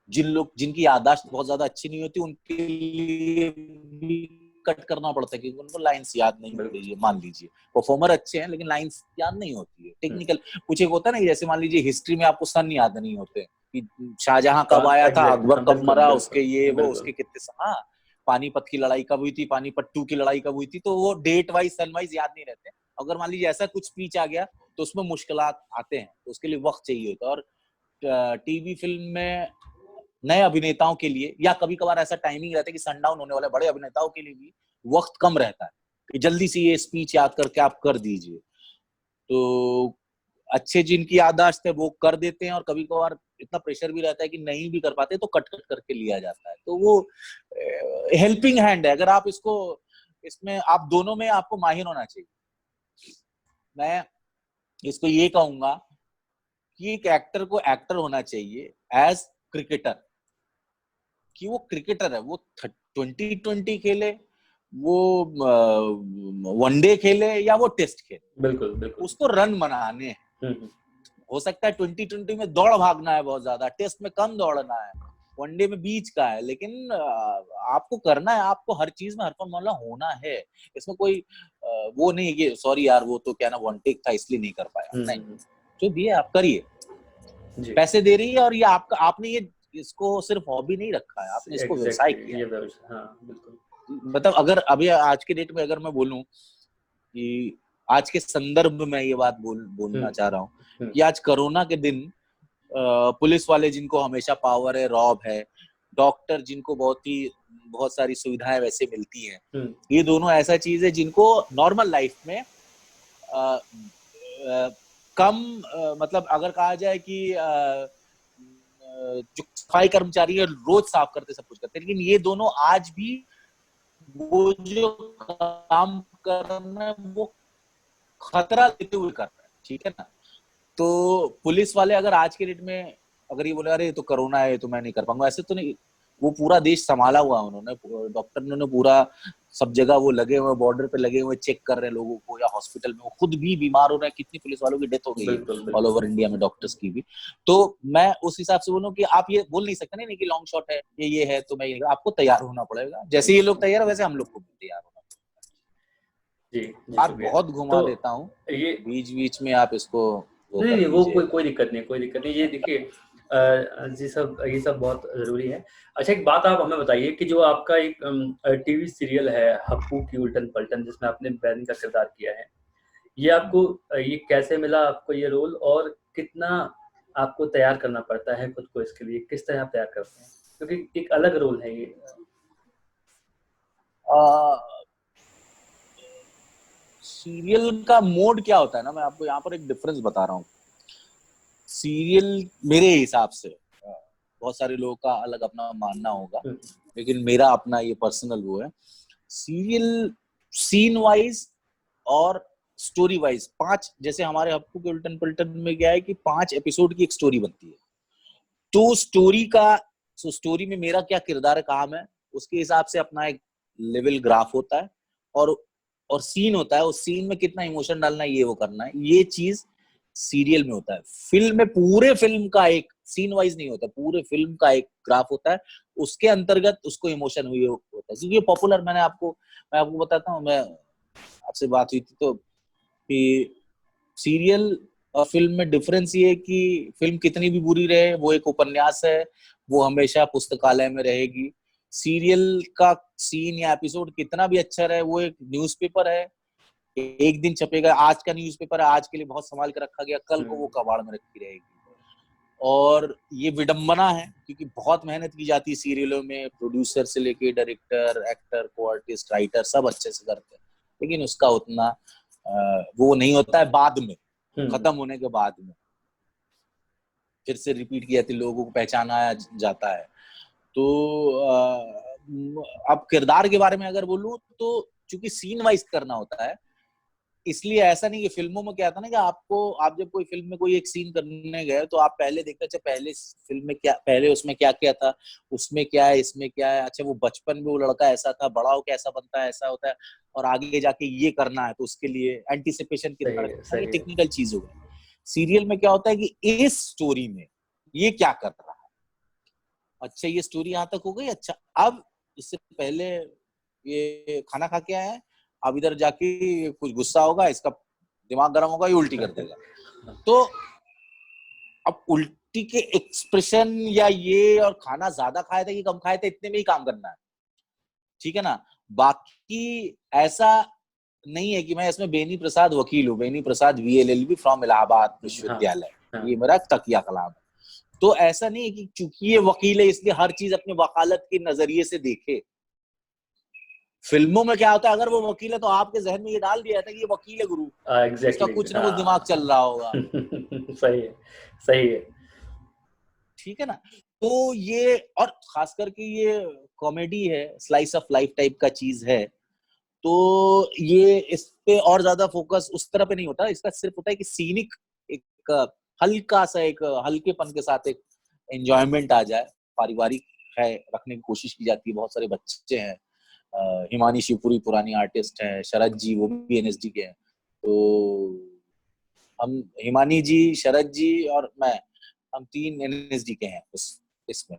जिनकी याददाश्त बहुत ज्यादा अच्छी नहीं होती उनके लिए भी कट करना पड़ता है क्योंकि उनको लाइंस याद नहीं होती है। मान लीजिए परफॉर्मर अच्छे हैं लेकिन लाइंस याद नहीं होती है, टेक्निकल कुछ एक होता है ना, जैसे मान लीजिए हिस्ट्री में आपको सन याद नहीं होते कि शाहजहां कब आया था, अकबर कब मरा, उसके ये वो उसके कितने, हाँ, पानीपत की लड़ाई कब हुई थी, पानीपत 2 की लड़ाई कब हुई थी, तो वो डेट वाइज सन वाइज याद नहीं रहते। अगर मान लीजिए ऐसा कुछ स्पीच आ गया तो उसमें मुश्किलात आते हैं, तो उसके लिए वक्त चाहिए होता है। और टीवी फिल्म में नए अभिनेताओं के लिए या कभी कभार ऐसा टाइमिंग रहता है कि सनडाउन होने वाले बड़े अभिनेताओं के लिए भी वक्त कम रहता है कि जल्दी से ये स्पीच याद करके आप कर दीजिए। तो अच्छे जिनकी याददाश्त है वो कर देते हैं और कभी कभार इतना प्रेशर भी रहता है कि नहीं भी कर पाते तो कट कट करके लिया जाता है। तो वो हेल्पिंग हैंड है, अगर आप इसमें आप दोनों में आपको माहिर होना चाहिए। मैं इसको ये कहूंगा कि एक एक्टर को एक्टर होना चाहिए एज क्रिकेटर, कि वो क्रिकेटर है, वो 2020 खेले, वो वनडे खेले या वो टेस्ट खेले, बिल्कुल बिल्कुल, उसको रन बनाने हैं। हो सकता है 2020 में दौड़ भागना है बहुत ज्यादा, टेस्ट में कम दौड़ना है, वनडे में बीच का है, लेकिन आपको करना है, आपको हर चीज में हरफन मौला होना है। इसमें कोई वो नहीं है कि सॉरी यार वो तो क्या ना वन टेक था इसलिए नहीं कर पाया, नहीं, जो भी है आप करिए, पैसे दे रही है और ये आपका, आपने ये इसको सिर्फ हॉबी नहीं रखा है, आपने इसको व्यवसाय किया है। हाँ, बिल्कुल। मतलब अगर अभी आज के डेट में अगर मैं बोलूं कि आज के संदर्भ में ये बात बोलना चाह रहा हूँ कि आज कोरोना के दिन पुलिस वाले जिनको हमेशा पावर है, रॉब है, डॉक्टर जिनको बहुत सारी सुविधाएं वैसे मिलती हैं, ये दोनों ऐसा चीज है जिनको नॉर्मल लाइफ में कम मतलब अगर कहा जाए कि जो सफाई कर्मचारी है रोज साफ करते सब कुछ करते, लेकिन ये दोनों आज भी वो जो काम कर रहे हैं वो खतरा लेते हुए कर रहे हैं, ठीक है ना। तो पुलिस वाले अगर आज के डेट में अगर ये बोले अरे तो कोरोना है तो मैं नहीं कर पाऊंगा, ऐसे तो नहीं, वो पूरा देश संभाला हुआ उन्होंने, डॉक्टर ने पूरा सब जगह वो लगे हुए, बॉर्डर पे लगे हुए, चेक कर रहे हैं लोगों को, या हॉस्पिटल में वो खुद भी बीमार हो रहे हैं, कितनी पुलिस वालों की डेथ हो गई है ऑल ओवर इंडिया में, डॉक्टर्स की भी। तो मैं उस हिसाब से बोलूं कि आप ये बोल नहीं सकते नहीं कि लॉन्ग शॉट है ये है तो मैं आपको तैयार होना पड़ेगा, जैसे ये लोग तैयार है वैसे हम लोग को भी तैयार होना पड़ेगा। आप बहुत घुमा देता हूँ बीच बीच में, आप इसको नहीं वो कोई दिक्कत नहीं, कोई दिक्कत नहीं। ये देखिए ये सब बहुत जरूरी है। अच्छा एक बात आप हमें बताइए कि जो आपका एक टीवी सीरियल है हप्पू की उल्टन पलटन जिसमें आपने बैरन का किरदार किया है, ये आपको ये कैसे मिला आपको ये रोल, और कितना आपको तैयार करना पड़ता है खुद को इसके लिए, किस तरह आप तैयार करते हैं, क्योंकि एक अलग रोल है ये। सीरियल का मोड क्या होता है ना, मैं आपको यहाँ पर एक डिफरेंस बता रहा हूँ। सीरियल मेरे हिसाब से, बहुत सारे लोगों का अलग अपना मानना होगा, लेकिन मेरा अपना ये पर्सनल वो है, सीरियल सीन वाइज और स्टोरी वाइज 5, जैसे हमारे हप्पू के उल्टन पलटन में क्या है कि 5 एपिसोड की एक स्टोरी बनती है, तो स्टोरी में मेरा क्या किरदार काम है उसके हिसाब से अपना एक लेवल ग्राफ होता है, और सीन होता है, उस सीन में कितना इमोशन डालना है ये वो करना है, ये चीज सीरियल में होता है। फिल्म में पूरे फिल्म का एक सीन वाइज नहीं होता, पूरे फिल्म का एक ग्राफ होता है, उसके अंतर्गत उसको इमोशन हुई होता है, क्योंकि पॉपुलर मैं आपको बताता हूँ, मैं आपसे बात हुई थी तो कि सीरियल और फिल्म में डिफरेंस ये है कि फिल्म कितनी भी बुरी रहे वो एक उपन्यास है, वो हमेशा पुस्तकालय में रहेगी। सीरियल का सीन या एपिसोड कितना भी अच्छा रहे वो एक न्यूज़पेपर है, एक दिन छपेगा, आज का न्यूज़पेपर है, आज के लिए बहुत संभाल के रखा गया, कल को वो कबाड़ में रखी रहेगी। और ये विडंबना है क्योंकि बहुत मेहनत की जाती है सीरियलों में, प्रोड्यूसर से लेके डायरेक्टर, एक्टर, को आर्टिस्ट, राइटर सब अच्छे से करते हैं, लेकिन उसका उतना वो नहीं होता है बाद में, खत्म होने के बाद में। फिर से रिपीट की जाती है, लोगों को पहचाना जाता है। तो अब किरदार के बारे में अगर बोलूं तो चूंकि सीन वाइज करना होता है, इसलिए ऐसा नहीं कि फिल्मों में क्या था ना कि आप जब कोई फिल्म में कोई एक सीन करने गए तो आप पहले देखते अच्छा पहले फिल्म में क्या, पहले उसमें क्या क्या था, उसमें क्या है, इसमें क्या है, अच्छा वो बचपन में वो लड़का ऐसा था, बड़ा हो कैसा बनता है, ऐसा होता है, और आगे जाके ये करना है तो उसके लिए एंटिसिपेशन कितना, टेक्निकल चीज हो गई। सीरियल में क्या होता है कि इस स्टोरी में ये क्या कर रहा है, अच्छा ये स्टोरी यहाँ तक हो गई, अच्छा अब इससे पहले ये खाना खा के आया है, अब इधर जाके कुछ गुस्सा होगा, इसका दिमाग गर्म होगा, ये उल्टी कर देगा। तो अब उल्टी के एक्सप्रेशन या ये, और खाना ज्यादा खाया था कि कम खाया था, इतने में ही काम करना है, ठीक है ना। बाकी ऐसा नहीं है कि मैं इसमें बेनी प्रसाद वकील हूँ, बेनी प्रसाद VLLB फ्रॉम इलाहाबाद विश्वविद्यालय, ये मेरा तकिया कलाम है। तो ऐसा नहीं है कि चूंकि ये वकील है इसलिए हर चीज अपने वकालत के नजरिए से देखे। फिल्मों में क्या होता है, अगर वो वकील है तो आपके जहन में ये डाल दिया था कि ये वकील है गुरु, इसका कुछ ना कुछ दिमाग चल रहा होगा। सही है, ठीक है ना। तो ये, और खास करके ये कॉमेडी है, स्लाइस ऑफ लाइफ टाइप का चीज है, तो ये इस पे और ज्यादा फोकस उस तरह पे नहीं होता, इसका सिर्फ होता है कि सीनिक एक हल्का सा एक हल्केपन के साथ एक एंजॉयमेंट आ जाए, पारिवारिक है रखने की कोशिश की जाती है। बहुत सारे बच्चे हैं, हिमानी शिवपुरी पुरानी आर्टिस्ट हैं, शरद जी वो भी NSD के हैं, तो हम हिमानी जी, शरद जी और मैं, हम 3 NSD के हैं इसमें,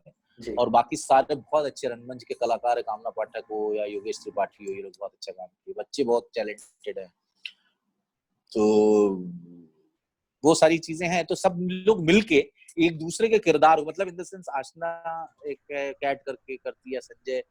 और बाकी सारे बहुत अच्छे रंगमंच के कलाकार है, कामना पाठक हो या योगेश त्रिपाठी हो, ये लोग बहुत अच्छा काम किए, बच्चे बहुत टैलेंटेड हैं। तो वो सारी चीजें हैं, तो सब लोग मिलके एक दूसरे के किरदार, मतलब इन द सेंस आशना एक कैट करके करती है, संजय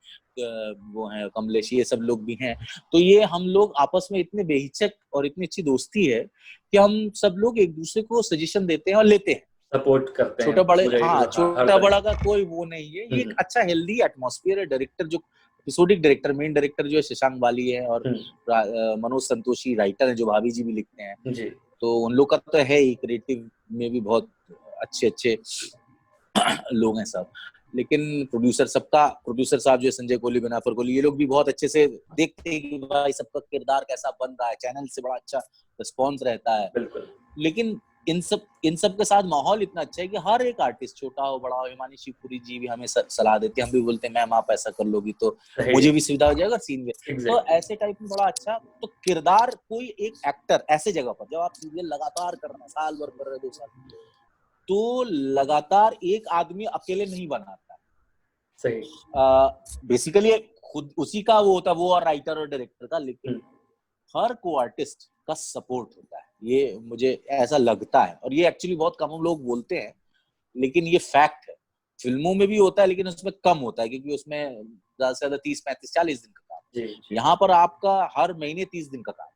वो है, कमलेश, ये सब लोग भी हैं। तो ये हम लोग आपस में इतने बेहिचक और इतनी अच्छी दोस्ती है कि हम सब लोग एक दूसरे को सजेशन देते हैं और लेते हैं, सपोर्ट करते हैं, छोटा बड़े, हाँ छोटा बड़ा का कोई वो नहीं है। ये एक अच्छा हेल्दी एटमॉस्फेयर है। डायरेक्टर जो एपिसोडिक डायरेक्टर, मेन डायरेक्टर जो है शशांक बाली है, और मनोज संतोषी राइटर है जो भाभी जी भी लिखते हैं जी। तो उन लोग का तो है ही, क्रिएटिव में भी बहुत अच्छे लोग हैं सब, लेकिन प्रोड्यूसर साहब जो संजय कोहली, बिनाफर कोहली, ये लोग भी बहुत अच्छे से देखते हैं कि भाई सबका किरदार कैसा बन रहा है, चैनल से बड़ा अच्छा रिस्पॉन्स रहता है। बिल्कुल। लेकिन इन सब के साथ माहौल इतना अच्छा है कि हर एक आर्टिस्ट, छोटा हो बड़ा हो, हिमानी शिवपुरी जी भी हमें सलाह देते हैं, हम भी बोलते हैं मैम आप ऐसा कर लोगी तो मुझे भी सुविधा हो जाएगा सीन में। तो ऐसे टाइप में बड़ा अच्छा। तो किरदार, कोई एक एक्टर ऐसे जगह पर, जब आप सीरियल लगातार कर रहे हैं, साल भर कर रहे, 2 साल, तो लगातार एक आदमी अकेले नहीं बनाता। सही। बेसिकली खुद उसी का वो होता है, वो और राइटर और डायरेक्टर का, लेकिन हर को आर्टिस्ट का सपोर्ट होता है, ये मुझे ऐसा लगता है। और ये एक्चुअली बहुत कम लोग बोलते हैं, लेकिन ये फैक्ट है। फिल्मों में भी होता है लेकिन उसमें कम होता है, क्योंकि उसमें ज्यादा से ज्यादा 30, 35, 40 दिन का काम। यहाँ पर आपका हर महीने 30 दिन का काम,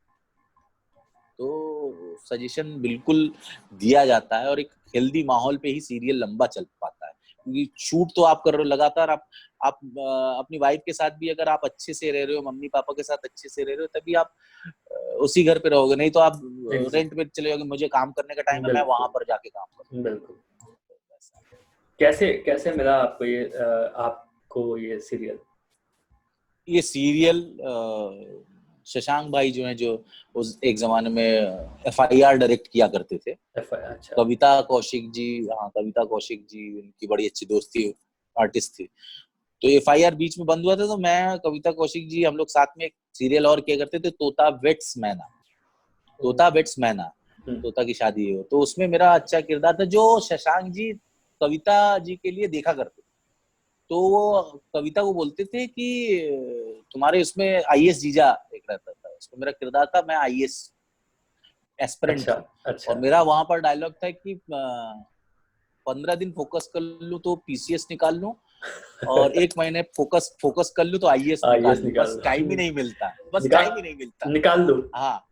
तो सजेशन बिल्कुल दिया जाता है, और एक हेल्दी माहौल पे ही सीरियल लंबा चल पाता है। क्योंकि शूट तो आप कर रहे हो लगातार, आप अपनी वाइफ के साथ भी अगर आप अच्छे से रह रहे हो, मम्मी पापा के साथ अच्छे से रह रहे हो, तभी आप उसी घर पे रहोगे, नहीं तो आप रेंट पे चले जाओगे, मुझे काम करने का टाइम है, मैं वहां पर जाके काम करूँ। बिल्कुल। कैसे मिला आपको ये सीरियल? ये सीरियल शशांक भाई जो है, जो उस एक जमाने में FIR डायरेक्ट किया करते थे। अच्छा। कविता कौशिक जी उनकी बड़ी अच्छी दोस्त थी, आर्टिस्ट थी। तो FIR बीच में बंद हुआ था, तो मैं, कविता कौशिक जी, हम लोग साथ में एक सीरियल और किया करते थे, तोता वेट्स मैना, तोता की शादी हो। तो उसमें मेरा अच्छा किरदार था, जो शशांक जी कविता जी के लिए देखा करते थे। तो वो कविता को बोलते थे कि तुम्हारे उसमें IAS जीजा एक रहता था, उसमें मेरा किरदार था, मैं IAS एस्पिरेंट था। अच्छा। और मेरा वहां पर डायलॉग था कि 15 दिन फोकस कर लूं तो PCS निकाल लूं, और 1 महीने फोकस कर लूं तो IAS निकाल लूं। बस टाइम ही नहीं मिलता, निकाल लूं। हाँ,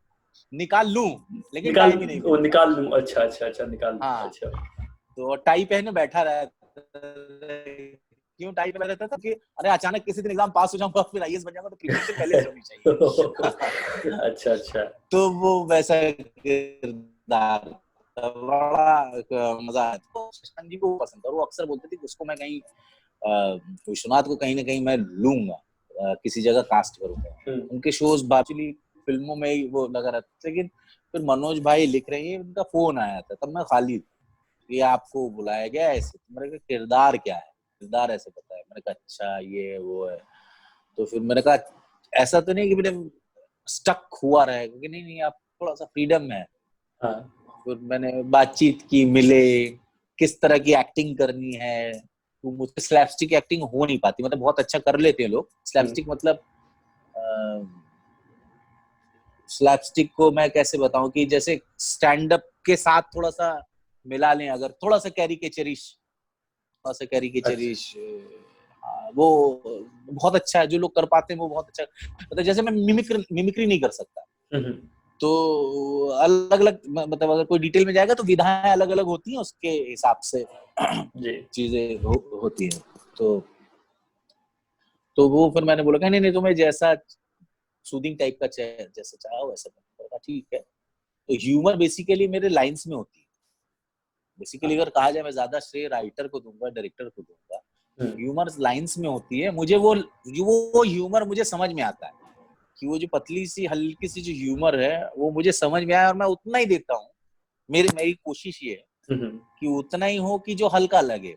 निकाल लूं, लेकिन टाइम ही नहीं मिलता। निकाल लूं। अच्छा, निकाल लूं। हाँ। अच्छा। तो टाई पहने बैठा रहता, क्यों टाई पहने रहता था कि अरे अचानक किसी दिन एग्जाम पास हो जाऊंगा, फिर IAS बन जाऊंगा, तो प्रिपरेशन पहले से होनी चाहिए। अच्छा। तो वो वैसा किरदार बड़ा मजा आया। तो शशांक जी को पसंद था, वो अक्सर बोलते थे कि उसको मैं कहीं विश्वनाथ को कहीं ना कहीं मैं लूंगा, किसी जगह कास्ट करूंगा। उनके शोज एक्चुअली फिल्मों में ही वो लगा रहता था। लेकिन फिर मनोज भाई लिख रहे हैं, उनका फोन आया था, तब मैं खाली ये आपको बुलाया गया ऐसे। तो मैंने कहा किरदार क्या है, किरदार ऐसे बताया। मैंने कहा अच्छा ये वो है। तो फिर मैंने कहा ऐसा तो नहीं कि मेरे स्टक हुआ रहेगा, क्योंकि नहीं आप थोड़ा सा फ्रीडम है। फिर मैंने बातचीत की, मिले, किस तरह की एक्टिंग करनी है। तो मुझसे स्लैपस्टिक एक्टिंग हो नहीं पाती, मतलब बहुत अच्छा कर लेते हैं लोग स्लैपस्टिक, मतलब स्लैपस्टिक को मैं कैसे बताऊं कि जैसे स्टैंड अप के साथ थोड़ा सा मिला लें, अगर थोड़ा सा कैरिकेचरिश, वो बहुत अच्छा है। जो लोग कर पाते हैं वो बहुत अच्छा, मतलब जैसे मैं मिमिक्री नहीं कर सकता, तो अलग अलग, मतलब अगर कोई डिटेल में जाएगा तो विधाएं अलग अलग होती हैं, उसके हिसाब से चीजें होती हैं। तो वो फिर मैंने बोला नहीं तुम्हें जैसा सूदिंग टाइप का जैसा चाहो वैसा करूंगा। ठीक है। तो ह्यूमर बेसिकली मेरे लाइंस में होती है। बेसिकली अगर कहा जाए, मैं ज्यादा श्रेय राइटर को दूंगा, डायरेक्टर को दूंगा। ह्यूमर लाइंस में होती है। मुझे वो ह्यूमर मुझे समझ में आता है कि वो जो पतली सी हल्की सी जो ह्यूमर है वो मुझे समझ में आया, और मैं उतना ही देता हूँ। मेरी कोशिश ये है कि उतना ही हो कि जो हल्का लगे,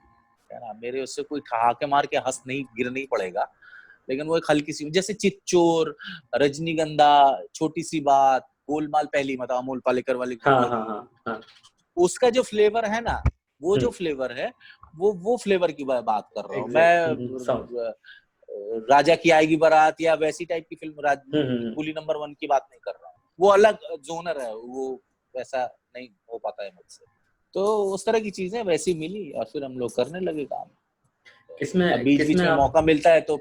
है ना। मेरे उससे कोई ठहाके मार के हंस नहीं गिर नहीं पड़ेगा, लेकिन वो एक हल्की सी, जैसे चिच्चोर, रजनीगंधा, छोटी सी बात, गोलमाल पहली, मतलब अमोल पालेकर वाली, उसका जो फ्लेवर है ना, वो जो फ्लेवर है वो फ्लेवर की बात कर रहा हूँ मैं। राजा की आएगी बारात या वैसी टाइप की फिल्म, कुली नंबर 1 की बात नहीं कर रहा हूँ। वो अलग जोनर है, वो वैसा नहीं हो पाता है मुझसे। तो उस तरह की चीजें वैसी मिली और फिर हम लोग करने लगे काम। बीच में मौका मिलता है तो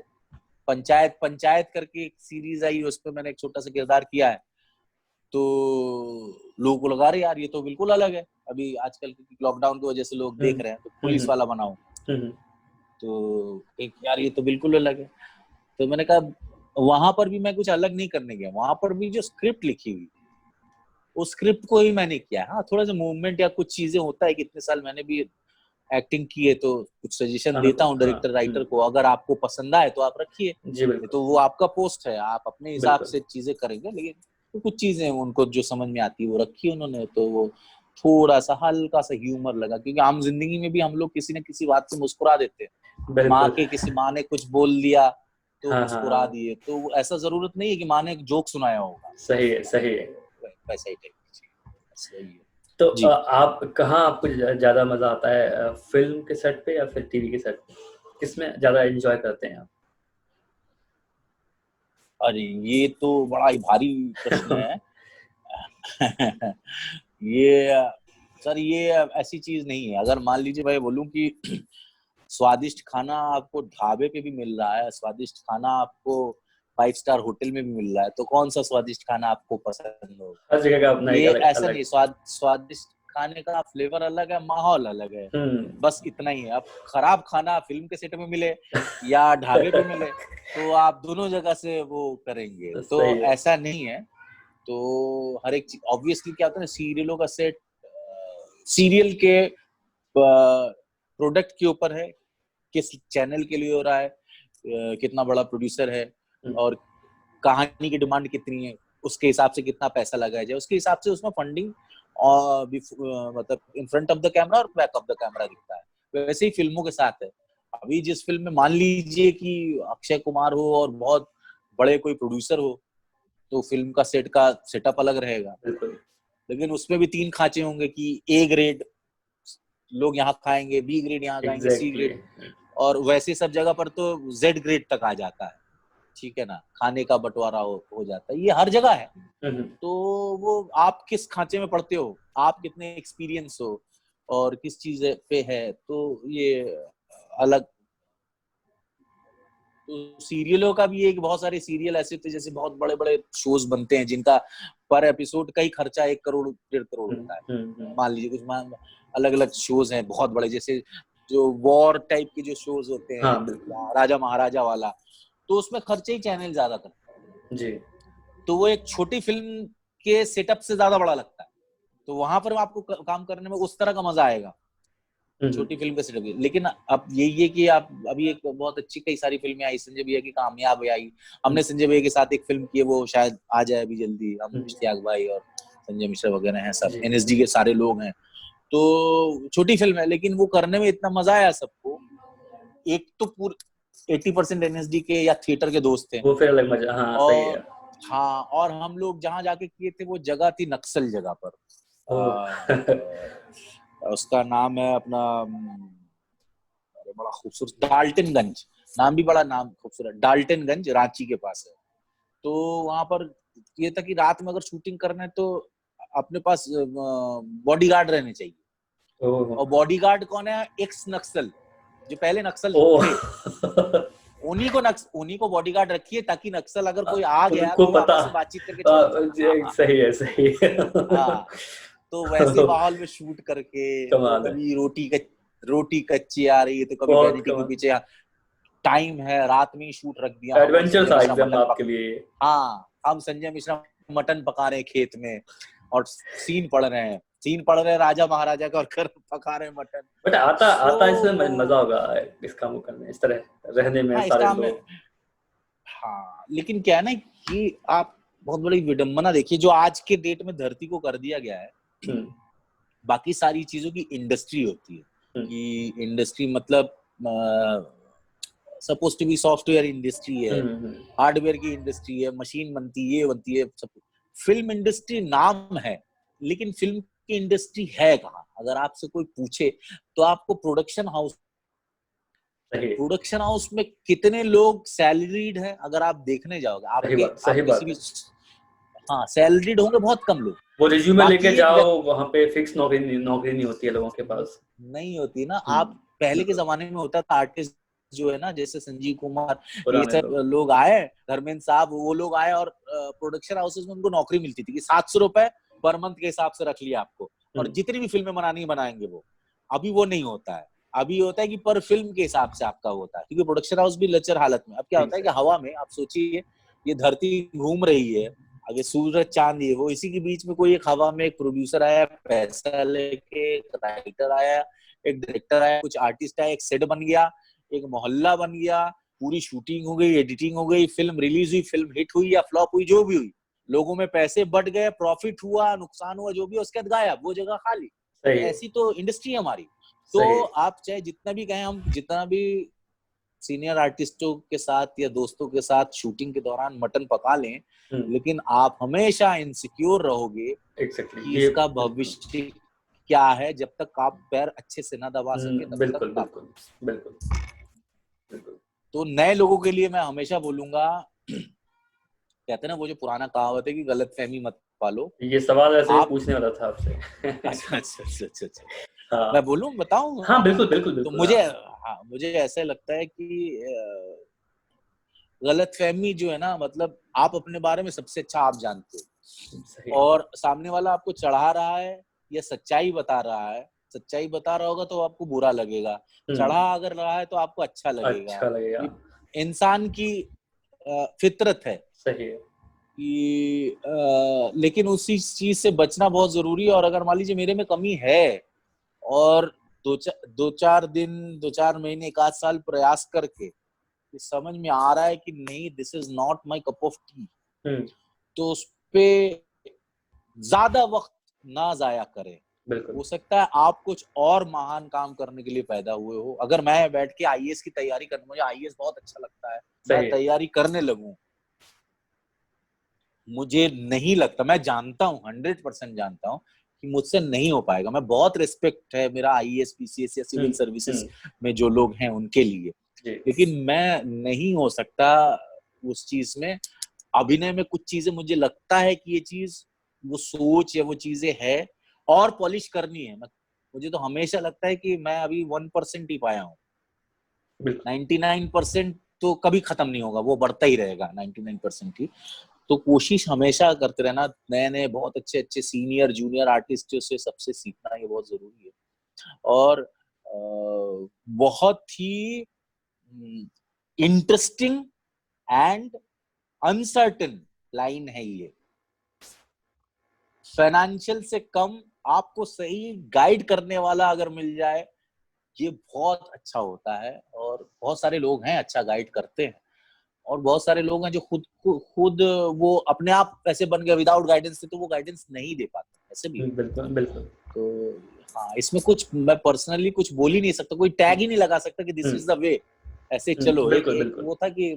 पंचायत करके एक सीरीज आई, उस पर मैंने एक छोटा सा किरदार किया है। तो लोगों को लगा रहे यार ये तो बिल्कुल अलग है। अभी आजकल लॉकडाउन की वजह से लोग देख रहे हैं, तो पुलिस वाला बनाओ, तो एक यार ये तो बिल्कुल अलग है। तो मैंने कहा वहां पर भी मैं कुछ अलग नहीं करने गया, वहां पर भी जो स्क्रिप्ट लिखी हुई उस स्क्रिप्ट को ही मैंने किया। हाँ, थोड़ा सा मूवमेंट या कुछ चीजें होता है कि इतने साल मैंने भी एक्टिंग की है, तो कुछ सजेशन देता हूँ डायरेक्टर राइटर को, अगर आपको पसंद आए तो आप रखिए, तो वो आपका पोस्ट है, आप अपने हिसाब से चीजें करेंगे। लेकिन तो कुछ चीजें उनको जो समझ में आती है वो रखी उन्होंने। तो वो थोड़ा सा हल्का सा ह्यूमर लगा, क्योंकि आम जिंदगी में भी हम लोग किसी न किसी बात से मुस्कुरा देते हैं। किसी माँ ने कुछ बोल दिया तो मुस्कुरा दिए, तो ऐसा जरूरत नहीं है कि माँ ने एक जोक सुनाया होगा। सही है वैसा ही टाइप। तो आप कहाँ आपको ज्यादा मजा आता है, फिल्म के सेट पे या फिर टीवी के सेट पे? किसमें ज्यादा एंजॉय करते हैं आप? अरे ये तो बड़ा ही भारी प्रश्न है। ये ऐसी चीज नहीं है। अगर मान लीजिए भाई बोलूं कि स्वादिष्ट खाना आपको ढाबे पे भी मिल रहा है, स्वादिष्ट खाना आपको 5 स्टार होटल में भी मिल रहा है, तो कौन सा स्वादिष्ट खाना आपको पसंद होगा? हर जगह का अपना ये ऐसा नहीं, स्वादिष्ट खाने का फ्लेवर अलग है, माहौल अलग है, बस इतना ही है। अब खराब खाना फिल्म के सेट में मिले या ढाबे पे मिले तो आप दोनों जगह से वो करेंगे, तो ऐसा नहीं है। तो हर एक चीज ऑब्वियसली क्या होता है ना, सीरियलों का सेट सीरियल के प्रोडक्ट के ऊपर है, किस चैनल के लिए हो रहा है, कितना बड़ा प्रोड्यूसर है और कहानी की डिमांड कितनी है, उसके हिसाब से कितना पैसा लगाया जाए, उसके हिसाब से उसमें फंडिंग और मतलब in front of the camera और बैक ऑफ द कैमरा दिखता है। वैसे ही फिल्मों के साथ है। अभी जिस फिल्म में मान लीजिए कि अक्षय कुमार हो और बहुत बड़े कोई प्रोड्यूसर हो, तो फिल्म का सेटअप अलग रहेगा, लेकिन उसमें भी 3 खांचे होंगे कि A ग्रेड लोग यहाँ खाएंगे, B ग्रेड यहाँ खाएंगे, C ग्रेड, और वैसे सब जगह पर तो Z ग्रेड तक आ जाता है। ठीक है ना, खाने का बंटवारा हो जाता है, ये हर जगह है। तो वो आप किस खांचे में पड़ते हो, आप कितने एक्सपीरियंस हो और किस चीज पे है, तो ये अलग। तो सीरियलों का भी एक, बहुत सारे सीरियल ऐसे थे जैसे बहुत बड़े बड़े शोज बनते हैं जिनका पर एपिसोड का ही खर्चा 1 करोड़ 1.5 करोड़ होता है। मान लीजिए कुछ अलग अलग शोज हैं बहुत बड़े, जैसे जो वॉर टाइप के जो शोज होते हैं, राजा महाराजा वाला, तो उसमें खर्चे ही चैनल ज्यादा करते हैं जी। तो वो एक छोटी फिल्म के सेटअप से ज्यादा बड़ा लगता है। तो वहां पर आपको काम करने में उस तरह का मजा आएगा छोटी फिल्म के सेटअप की। लेकिन अब यही है कि आप अभी एक बहुत अच्छी कई सारी फिल्में आई संजय भैया की, कामयाब आई। हमने संजय भैया के साथ एक फिल्म की है, वो शायद आ जाए अभी जल्दी। हम इश्तियाक भाई और संजय मिश्रा वगैरह हैं, सब एनएसडी के सारे लोग हैं। तो छोटी फिल्म है लेकिन वो करने में इतना मजा आया सबको। एक तो पूरे 80% एनएसडी के या थिएटर के दोस्त थे, वो फिर अलग मजा। हाँ सही है। हाँ, और हम लोग जहाँ जाके किए थे वो जगह थी नक्सल जगह पर। उसका नाम है अपना बड़ा खूबसूरत डाल्टनगंज, नाम भी बड़ा नाम खूबसूरत, डाल्टनगंज रांची के पास है। तो वहां पर ये था कि रात में अगर शूटिंग करना है तो अपने पास बॉडीगार्ड रहने चाहिए। और बॉडीगार्ड कौन है? एक्स नक्सल, जो पहले नक्सल थे, उन्हीं को बॉडीगार्ड रखिए ताकि नक्सल अगर कोई आ गया तो आपस में बातचीत करके सही है सही है। हाँ, तो वैसे माहौल में शूट करके कभी रोटी कच्ची आ रही है तो कभी एडिटिंग के पीछे टाइम है, रात में ही शूट रख दिया। एडवेंचर था एकदम आपके लिए। हाँ, हम संजय मिश्रा मटन पका रहे हैं खेत में और सीन पढ़ रहे हैं राजा महाराजा का और कर पका रहे हैं मटन। बट आता इसमें मजा होगा इस काम को करने, इस तरह रहने में सारे लोग। हाँ, लेकिन क्या है ना कि आप बहुत बड़ी विडंबना देखिए जो आज के डेट में धरती को कर दिया गया है। बाकी सारी चीजों की इंडस्ट्री होती है कि इंडस्ट्री मतलब suppose to be software industry है, हार्डवेयर की इंडस्ट्री है, मशीन बनती है सब। फिल्म इंडस्ट्री नाम है लेकिन फिल्म की इंडस्ट्री है कहाँ? अगर आपसे कोई पूछे तो आपको प्रोडक्शन हाउस में कितने लोग सैलरीड हैं अगर आप देखने जाओगे, आपके हाँ सैलरीड होंगे बहुत कम लोग। वो रिज्यूमे लेके जाओ वहां पे फिक्स नौकरी नहीं होती है लोगों के पास, नहीं होती ना। आप पहले के जमाने में होता था आर्टिस्ट जो है ना, जैसे संजीव कुमार ये सब लोग आए, धर्मेंद्र साहब, वो लोग आए और प्रोडक्शन हाउसेस में उनको नौकरी मिलती थी कि 700 रुपए पर मंथ के हिसाब से रख लिया आपको और जितनी भी फिल्में बनानी बनाएंगे वो। अभी वो नहीं होता है, अभी होता है कि पर फिल्म के हिसाब से आपका होता है क्योंकि प्रोडक्शन हाउस भी लचर हालत में। अब क्या होता है कि हवा में आप सोचिए ये धरती घूम रही है, अगर सूरज चांद ये वो, इसी के बीच में कोई एक हवा में एक प्रोड्यूसर आया, पैसा लेके, एक राइटर आया, एक डायरेक्टर आया, कुछ आर्टिस्ट आया, एक सेट बन गया, एक मोहल्ला बन गया, पूरी शूटिंग हो गई, एडिटिंग हो गई, फिल्म रिलीज हुई, फिल्म हिट हुई या फ्लॉप हुई, जो भी हुई, लोगों में पैसे बढ़ गए, प्रॉफिट हुआ, नुकसान हुआ, जो भी, उसके बाद गायब, वो जगह खाली। ऐसी तो इंडस्ट्री है हमारी। तो आप चाहे जितना भी कहें, हम जितना भी सीनियर आर्टिस्टों के साथ या दोस्तों के साथ शूटिंग के दौरान मटन पका लें, लेकिन आप हमेशा इनसिक्योर रहोगे कि इसका भविष्य क्या है जब तक आप पैर अच्छे से ना दबा सके। बिल्कुल। तो नए लोगों के लिए मैं हमेशा बोलूंगा, कहते हैं ना वो जो पुराना कहावत है कि गलतफहमी मत पालो। ये सवाल ऐसे ही पूछने वाला था आपसे। अच्छा। हाँ। मैं बोलूं, बताऊं? हाँ बिल्कुल। तो मुझे ऐसा लगता है कि गलतफहमी जो है ना, मतलब आप अपने बारे में सबसे अच्छा आप जानते हो और सामने वाला आपको चढ़ा रहा है या सच्चाई बता रहा है। सच्चाई बता रहा होगा तो आपको बुरा लगेगा, चढ़ा अगर रहा है तो आपको अच्छा लगेगा। इंसान की फितरत है। सही है कि लेकिन उसी चीज से बचना बहुत जरूरी है। और अगर मान लीजिए मेरे में कमी है और दो चार दिन, 2-4 महीने, 1 साल प्रयास करके समझ में आ रहा है कि नहीं, this is not my cup of T, तो उस पे ज्यादा वक्त ना जाया करें। हो सकता है आप कुछ और महान काम करने के लिए पैदा हुए हो। अगर मैं बैठ के आईएएस की तैयारी करने, मुझे आईएएस बहुत अच्छा लगता है, मैं तैयारी करने लगूं, मुझे नहीं लगता, मैं जानता हूं, 100% जानता हूं कि मुझसे नहीं हो पाएगा। मैं बहुत रिस्पेक्ट है मेरा आईएएस, पीसीएस या सिविल सर्विसेज में जो लोग हैं उनके लिए, लेकिन मैं नहीं हो सकता उस चीज में। अभिनय में कुछ चीजें मुझे लगता है कि ये चीज, वो सोच या वो चीजें है और पॉलिश करनी है। मुझे तो हमेशा लगता है कि मैं अभी 1% ही पाया हूँ। 99% तो कभी खत्म नहीं होगा, वो बढ़ता ही रहेगा 99% ही। तो कोशिश हमेशा करते रहना, नए बहुत अच्छे सीनियर जूनियर आर्टिस्टों से सबसे सीखना, ये बहुत जरूरी है। और बहुत ही इंटरेस्टिंग एंड अनसर्टेन लाइन है ये। फाइनेंशियल से कम आपको सही गाइड करने वाला अगर मिल जाए, ये बहुत अच्छा होता है। और बहुत सारे लोग हैं अच्छा गाइड करते हैं, और बहुत सारे लोग हैं जो खुद वो अपने आप ऐसे बन गए विदाउट गाइडेंस से, तो वो गाइडेंस नहीं दे पाते, ऐसे भी। बिल्कुल बिल्कुल। तो हाँ, इसमें कुछ मैं पर्सनली कुछ बोल ही नहीं सकता, कोई टैग ही नहीं लगा सकता कि दिस इज द वे, ऐसे चलो। बिल्कुल, एक बिल्कुल। वो था कि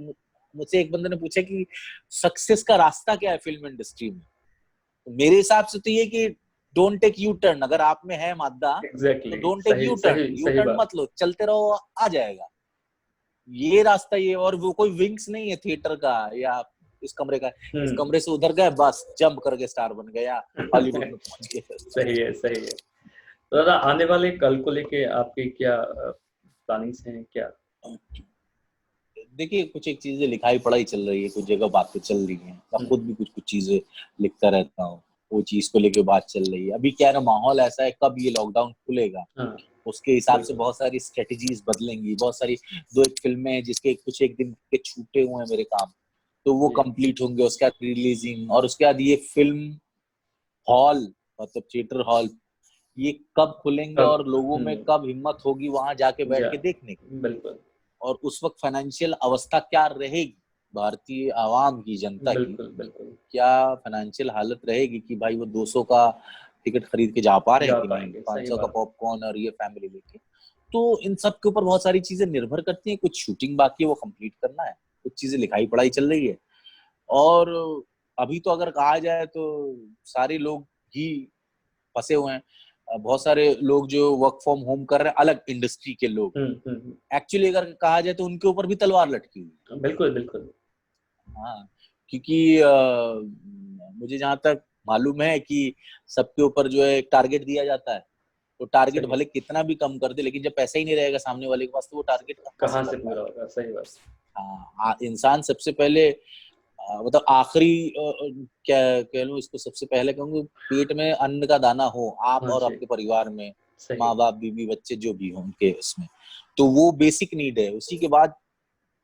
मुझसे एक बंदे ने पूछा कि सक्सेस का रास्ता क्या है फिल्म इंडस्ट्री में, तो मेरे हिसाब से तो ये कि डोंट टेक यू टर्न। अगर आप में है मादा तो एग्जैक्टली, डोंट टेक सही यू सही टर्न, यू सही टर्न बात। मत लो, चलते रहो, आ जाएगा ये रास्ता। ये और वो कोई विंग्स नहीं है थिएटर का या इस कमरे का, इस कमरे से उधर गए बस जंप करके स्टार बन गया, हॉलीवुड में पहुंच गए। सही है सही है। तो दादा, आने वाले कल को लेके आपकी क्या प्लानिंग्स हैं क्या? देखिए, कुछ एक चीजें लिखाई पढ़ाई चल रही है, कुछ जगह बातें चल रही हैं, मैं खुद भी कुछ कुछ चीजें लिखता रहता हूँ, वो चीज को लेके बात चल रही है। अभी क्या है ना, माहौल ऐसा है, कब ये लॉकडाउन खुलेगा हाँ, उसके हिसाब से बहुत सारी स्ट्रेटेजीज बदलेंगी, बहुत सारी। दो एक फिल्में हैं जिसके कुछ एक दिन के छूटे हुए हैं मेरे काम, तो वो कंप्लीट होंगे, उसके बाद रिलीजिंग, और उसके बाद ये फिल्म हॉल, मतलब थिएटर हॉल, ये कब खुलेंगे और लोगों में कब हिम्मत होगी वहां जाके बैठ के देखने की। बिल्कुल। और उस वक्त फाइनेंशियल अवस्था क्या रहेगी भारतीय आवाम की, जनता की, बिल्कुल बिल्कुल। क्या फाइनेंशियल हालत रहेगी कि भाई वो 200 का टिकट खरीद के जा पा रहे हैं कि नहीं, 500 का पॉपकॉर्न और ये फैमिली लेके। तो इन सब के ऊपर बहुत सारी चीजें निर्भर करती हैं। कुछ शूटिंग बाकी है, वो कंप्लीट करना है, कुछ चीजें लिखाई पढ़ाई चल रही है। और अभी तो अगर कहा जाए तो सारे लोग ही फंसे हुए हैं। बहुत सारे लोग जो वर्क फ्रॉम होम कर रहे हैं, अलग इंडस्ट्री के लोग, एक्चुअली अगर कहा जाए तो उनके ऊपर भी तलवार लटकी हुई है। बिल्कुल बिल्कुल। हाँ, क्योंकि मुझे जहां तक मालूम है कि सबके ऊपर जो है एक टारगेट दिया जाता है, तो टारगेट भले कितना भी कम कर दे, लेकिन जब पैसा ही नहीं रहेगा सामने वाले के पास तो वो टारगेट कहाँ से पूरा होगा? सही बात। हाँ, इंसान सबसे पहले मतलब आखिरी क्या कह लूं इसको, सबसे पहले कहूंगा पेट में अन्न का दाना हो आप और आपके परिवार में, माँ बाप बीवी बच्चे जो भी हो उनके इसमें, तो वो बेसिक नीड है। उसी के बाद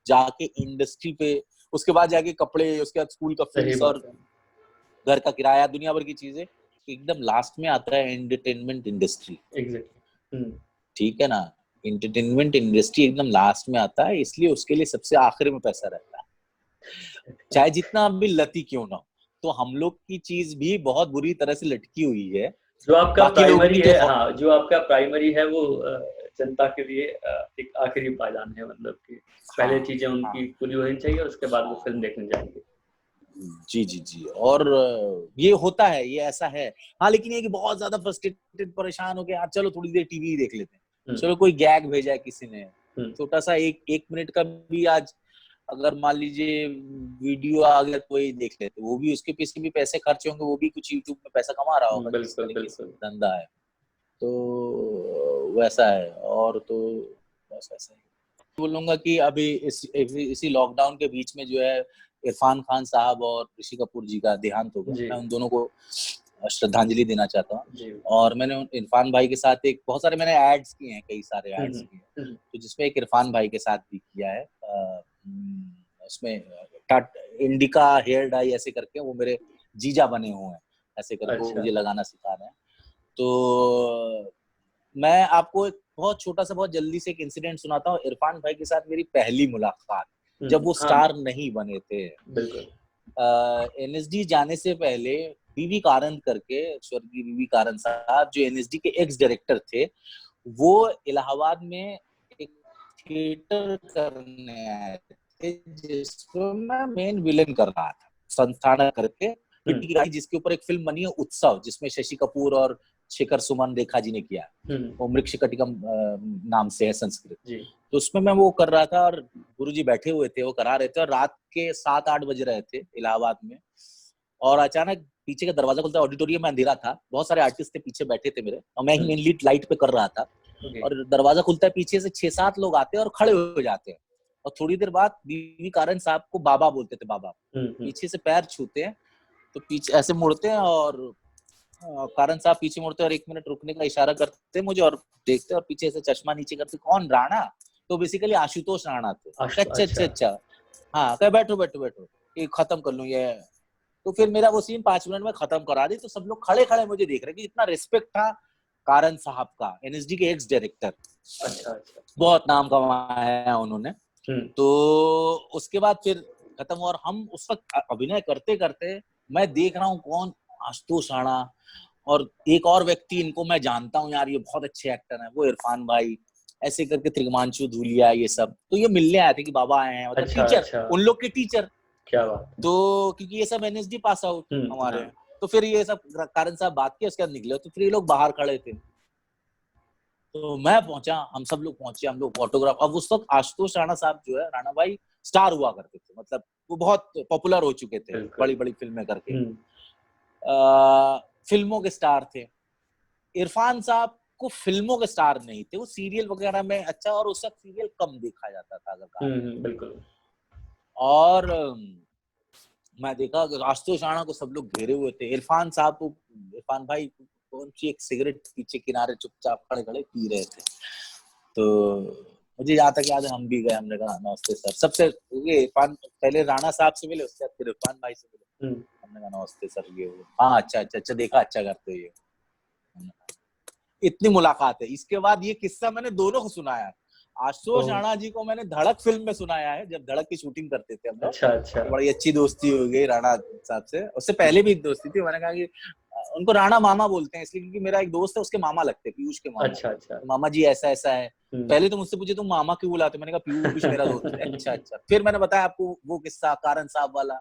जाके इंडस्ट्री पे, उसके बाद जाके कपड़े, उसके बाद स्कूल का फीस और घर का किराया, दुनिया भर की चीजें। एकदम लास्ट में आता है एंटरटेनमेंट इंडस्ट्री। एग्जैक्टली। ठीक है ना, एंटरटेनमेंट इंडस्ट्री एकदम लास्ट में आता है, इसलिए उसके लिए सबसे आखिर में पैसा रहता है, चाहे जितना भी लती क्यों ना हो। तो हम लोग की चीज भी बहुत बुरी तरह से लटकी हुई है। जो आपका प्राइमरी है, हाँ, जो आपका प्राइमरी है वो जनता के लिए एक आखिरी पायदान है, मतलब कि पहले चीजें उनकी पूरी होनी चाहिए, उसके बाद वो फिल्म देखने जाएंगे। जी जी जी, और ये होता है, ये ऐसा है। हाँ, लेकिन ये कि बहुत ज्यादा फ्रस्ट्रेटेड, परेशान हो गए, यार चलो थोड़ी देर टीवी देख लेते हैं, चलो कोई गैग भेजा है किसी ने, छोटा सा एक मिनट का भी, आज अगर मान लीजिए वीडियो आ गया तो वही देख लेते, वो भी उसके पीछे भी पैसे खर्च होंगे, वो भी कुछ यूट्यूब में पैसा कमा रहा होगा, बिल्कुल बिल्कुल, धंधा है, तो वैसा है। और तो बस ऐसा ही बोलूंगा कि अभी इसी लॉकडाउन के बीच में जो है इरफान खान साहब और ऋषि कपूर जी का देहांत हो गया। मैं उन दोनों को श्रद्धांजलि देना चाहता हूँ। और मैंने इरफान भाई के साथ एक बहुत सारे मैंने एड्स किए हैं, कई सारे एड्स किए हैं, तो जिसमें एक इरफान भाई के साथ भी किया है। उसमें इंडिका हेयर डाई ऐसे करके वो मेरे जीजा बने हुए हैं, ऐसे करके वो मुझे लगाना सिखा रहे हैं। तो मैं आपको एक बहुत छोटा सा, बहुत जल्दी से एक इंसिडेंट सुनाता हूँ। इरफान भाई के साथ मेरी पहली मुलाकात, जब वो स्टार नहीं बने थे। एनएसडी जाने से पहले बीवी कारंत करके, स्वर्गीय बीवी कारंत साहब जो एनएसडी के एक्स डायरेक्टर थे, वो इलाहाबाद में एक थिएटर करने आए थे जिसमें मैं मेन विलेन कर रहा था, संस्थाना करके, जिसके ऊपर एक फिल्म बनी है उत्सव, जिसमें शशि कपूर और शेखर सुमन रेखा जी ने किया, वो मृक्षकटिकम नाम से है संस्कृत। तो उसमें मैं वो कर रहा था और गुरुजी बैठे हुए थे, वो करा रहे थे, और रात के 7-8 बज रहे थे इलाहाबाद में, और अचानक पीछे का दरवाजा खुलता है। ऑडिटोरियम में अंधेरा था, बहुत सारे आर्टिस्ट थे पीछे बैठे थे मेरे, और मैं ही मेन लीड लाइट पे कर रहा था। और दरवाजा खुलता है, पीछे से 6-7 लोग आते हैं और खड़े हो जाते हैं, और थोड़ी देर बाद बीवी कारंत साहब को बाबा बोलते थे, बाबा, पीछे से पैर छूते हैं, तो पीछे ऐसे मुड़ते हैं, और कारंत साहब पीछे मुड़ते और 1 मिनट रुकने का इशारा करते मुझे, और देखते, और पीछे से चश्मा नीचे करते, कौन, राणा? तो बेसिकली आशुतोष राणा थे। अच्छा, हाँ, कह बैठो बैठो बैठो, ये खत्म कर लूं, ये तो फिर मेरा वो सीन 5 मिनट में खत्म करा दी। तो सब लोग खड़े खड़े मुझे देख रहे कि इतना रिस्पेक्ट था कारण साहब का, एनएसडी के एक्स डायरेक्टर, अच्छा अच्छा। बहुत नाम कमाया उन्होंने। तो उसके बाद फिर खत्म, और हम उस वक्त अभिनय करते करते मैं देख रहा हूँ कौन, आशुतोष राणा और एक और व्यक्ति, इनको मैं जानता हूँ यार, ये बहुत अच्छे एक्टर हैं, वो इरफान भाई, ऐसे करके त्रिगमांशु धूलिया, ये सब। तो ये मिलने आए थे कि बाबा आए हैं, मतलब अच्छा, टीचर, अच्छा। उन लोग के टीचर। क्या बात। तो क्योंकि ये सब एनएसडी पास आउट हमारे, हाँ। तो फिर ये सब कारण साहब बात किया, उसके बाद निकले। तो फिर ये लोग बाहर खड़े थे, तो मैं पहुंचा, हम सब लोग पहुंचे, हम लोग फोटोग्राफ। अब उस वक्त आशुतोष राणा साहब जो है, राणा भाई स्टार हुआ करते थे, मतलब वो बहुत पॉपुलर हो चुके थे, बड़ी बड़ी फिल्में करके, फिल्मों के स्टार थे। इरफान साहब को फिल्मों के स्टार नहीं थे, वो सीरियल वगैरह में अच्छा, और उस वक्त सीरियल कम देखा जाता था अगर कहा। बिल्कुल। और मैं देखा आशुतोष राणा को सब लोग घेरे हुए थे, इरफान साहब को, इरफान भाई कौन सी एक सिगरेट पीछे किनारे चुपचाप खड़े खड़े पी रहे थे। तो मुझे याद था कि आज हम भी गए, हमने कहा नमस्ते सर, सबसे इरफान पहले राणा साहब से मिले, उसके बाद फिर इरफान भाई से मिले। हमने कहा नमस्ते सर, ये हाँ अच्छा अच्छा अच्छा, देखा अच्छा करते हो ये। इतनी मुलाकात है। इसके बाद ये किस्सा मैंने दोनों को सुनाया। आशुतोष राणा जी को मैंने धड़क फिल्म में सुनाया है, जब धड़क की शूटिंग करते थे हम लोग। अच्छा अच्छा। बड़ी अच्छी दोस्ती हो गई राणा साहब से, उससे पहले भी एक दोस्ती थी। मैंने कहा कि उनको राणा मामा बोलते हैं इसलिए क्योंकि मेरा एक दोस्त है, उसके मामा लगते, पीयूष के मामा। अच्छा अच्छा। तो मामा जी ऐसा ऐसा है। पहले तो मुझसे पूछे तुम मामा क्यों बुलाते, मैंने कहा पीयूष मेरा दोस्त है। अच्छा अच्छा। फिर मैंने बताया आपको वो किस्सा कारण साहब वाला।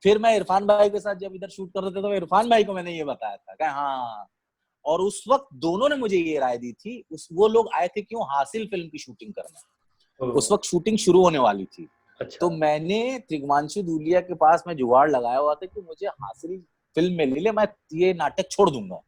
फिर मैं इरफान भाई के साथ जब इधर शूट कर रहे थे, तो इरफान भाई को मैंने ये बताया था कि हाँ, और उस वक्त दोनों ने मुझे ये राय दी थी, वो लोग आए थे क्यों, हासिल फिल्म की शूटिंग करना। उस वक्त शूटिंग शुरू होने वाली थी। अच्छा। तो मैंने त्रिगमांशु धूलिया के पास में जुगाड़ लगाया हुआ था कि मुझे हासिल फिल्म में ले ले, मैं ये नाटक छोड़ दूंगा।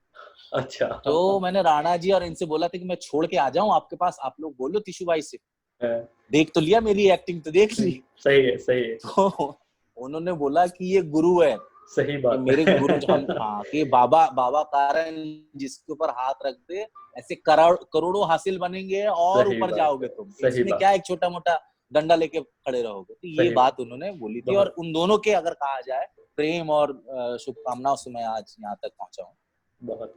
अच्छा। तो मैंने राणा जी और इनसे बोला था कि मैं छोड़ के आ जाऊं आपके पास, आप लोग बोलो टिशु भाई से, देख तो लिया, मेरी एक्टिंग तो देख ली। सही है सही है। तो उन्होंने बोला कि ये गुरु है। सही बात। मेरे गुरु हम, हाँ, कि बाबा कारण जिसके ऊपर हाथ रख दे, ऐसे करोड़ों हासिल बनेंगे और ऊपर जाओगे तुम, इसमें क्या एक छोटा मोटा डंडा लेके खड़े रहोगे। तो ये बात उन्होंने बोली थी, और उन दोनों के अगर कहा जाए प्रेम और शुभकामनाओं से मैं आज यहाँ तक पहुंचा हूँ। बहुत।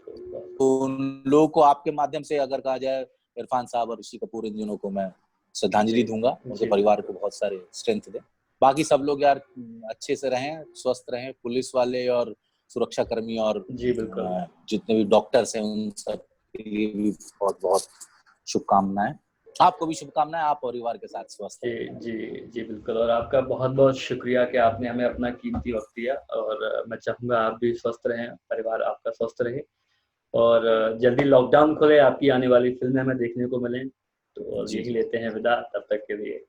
तो उन लोगों को आपके माध्यम से अगर कहा जाए, इरफान साहब और ऋषि कपूर, इन दोनों को मैं श्रद्धांजलि दूंगा, उनके परिवार को बहुत सारे स्ट्रेंथ दे। बाकी सब लोग यार अच्छे से रहें, स्वस्थ रहें, पुलिस वाले और सुरक्षा कर्मी और जी बिल्कुल, जितने भी डॉक्टर्स हैं उन सब के लिए भी बहुत बहुत शुभकामनाएं। आपको भी शुभकामनाएं, आप परिवार के साथ स्वस्थ जी जी जी बिल्कुल। और आपका बहुत बहुत शुक्रिया कि आपने हमें अपना कीमती वक्त दिया, और मैं चाहूँगा आप भी स्वस्थ रहें, परिवार आपका स्वस्थ रहे, और जल्दी लॉकडाउन खुले, आपकी आने वाली फिल्में हमें देखने को मिलें। तो यही लेते हैं विदा, तब तक के लिए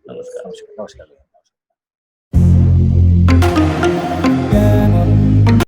नमस्कार। नमस्कार।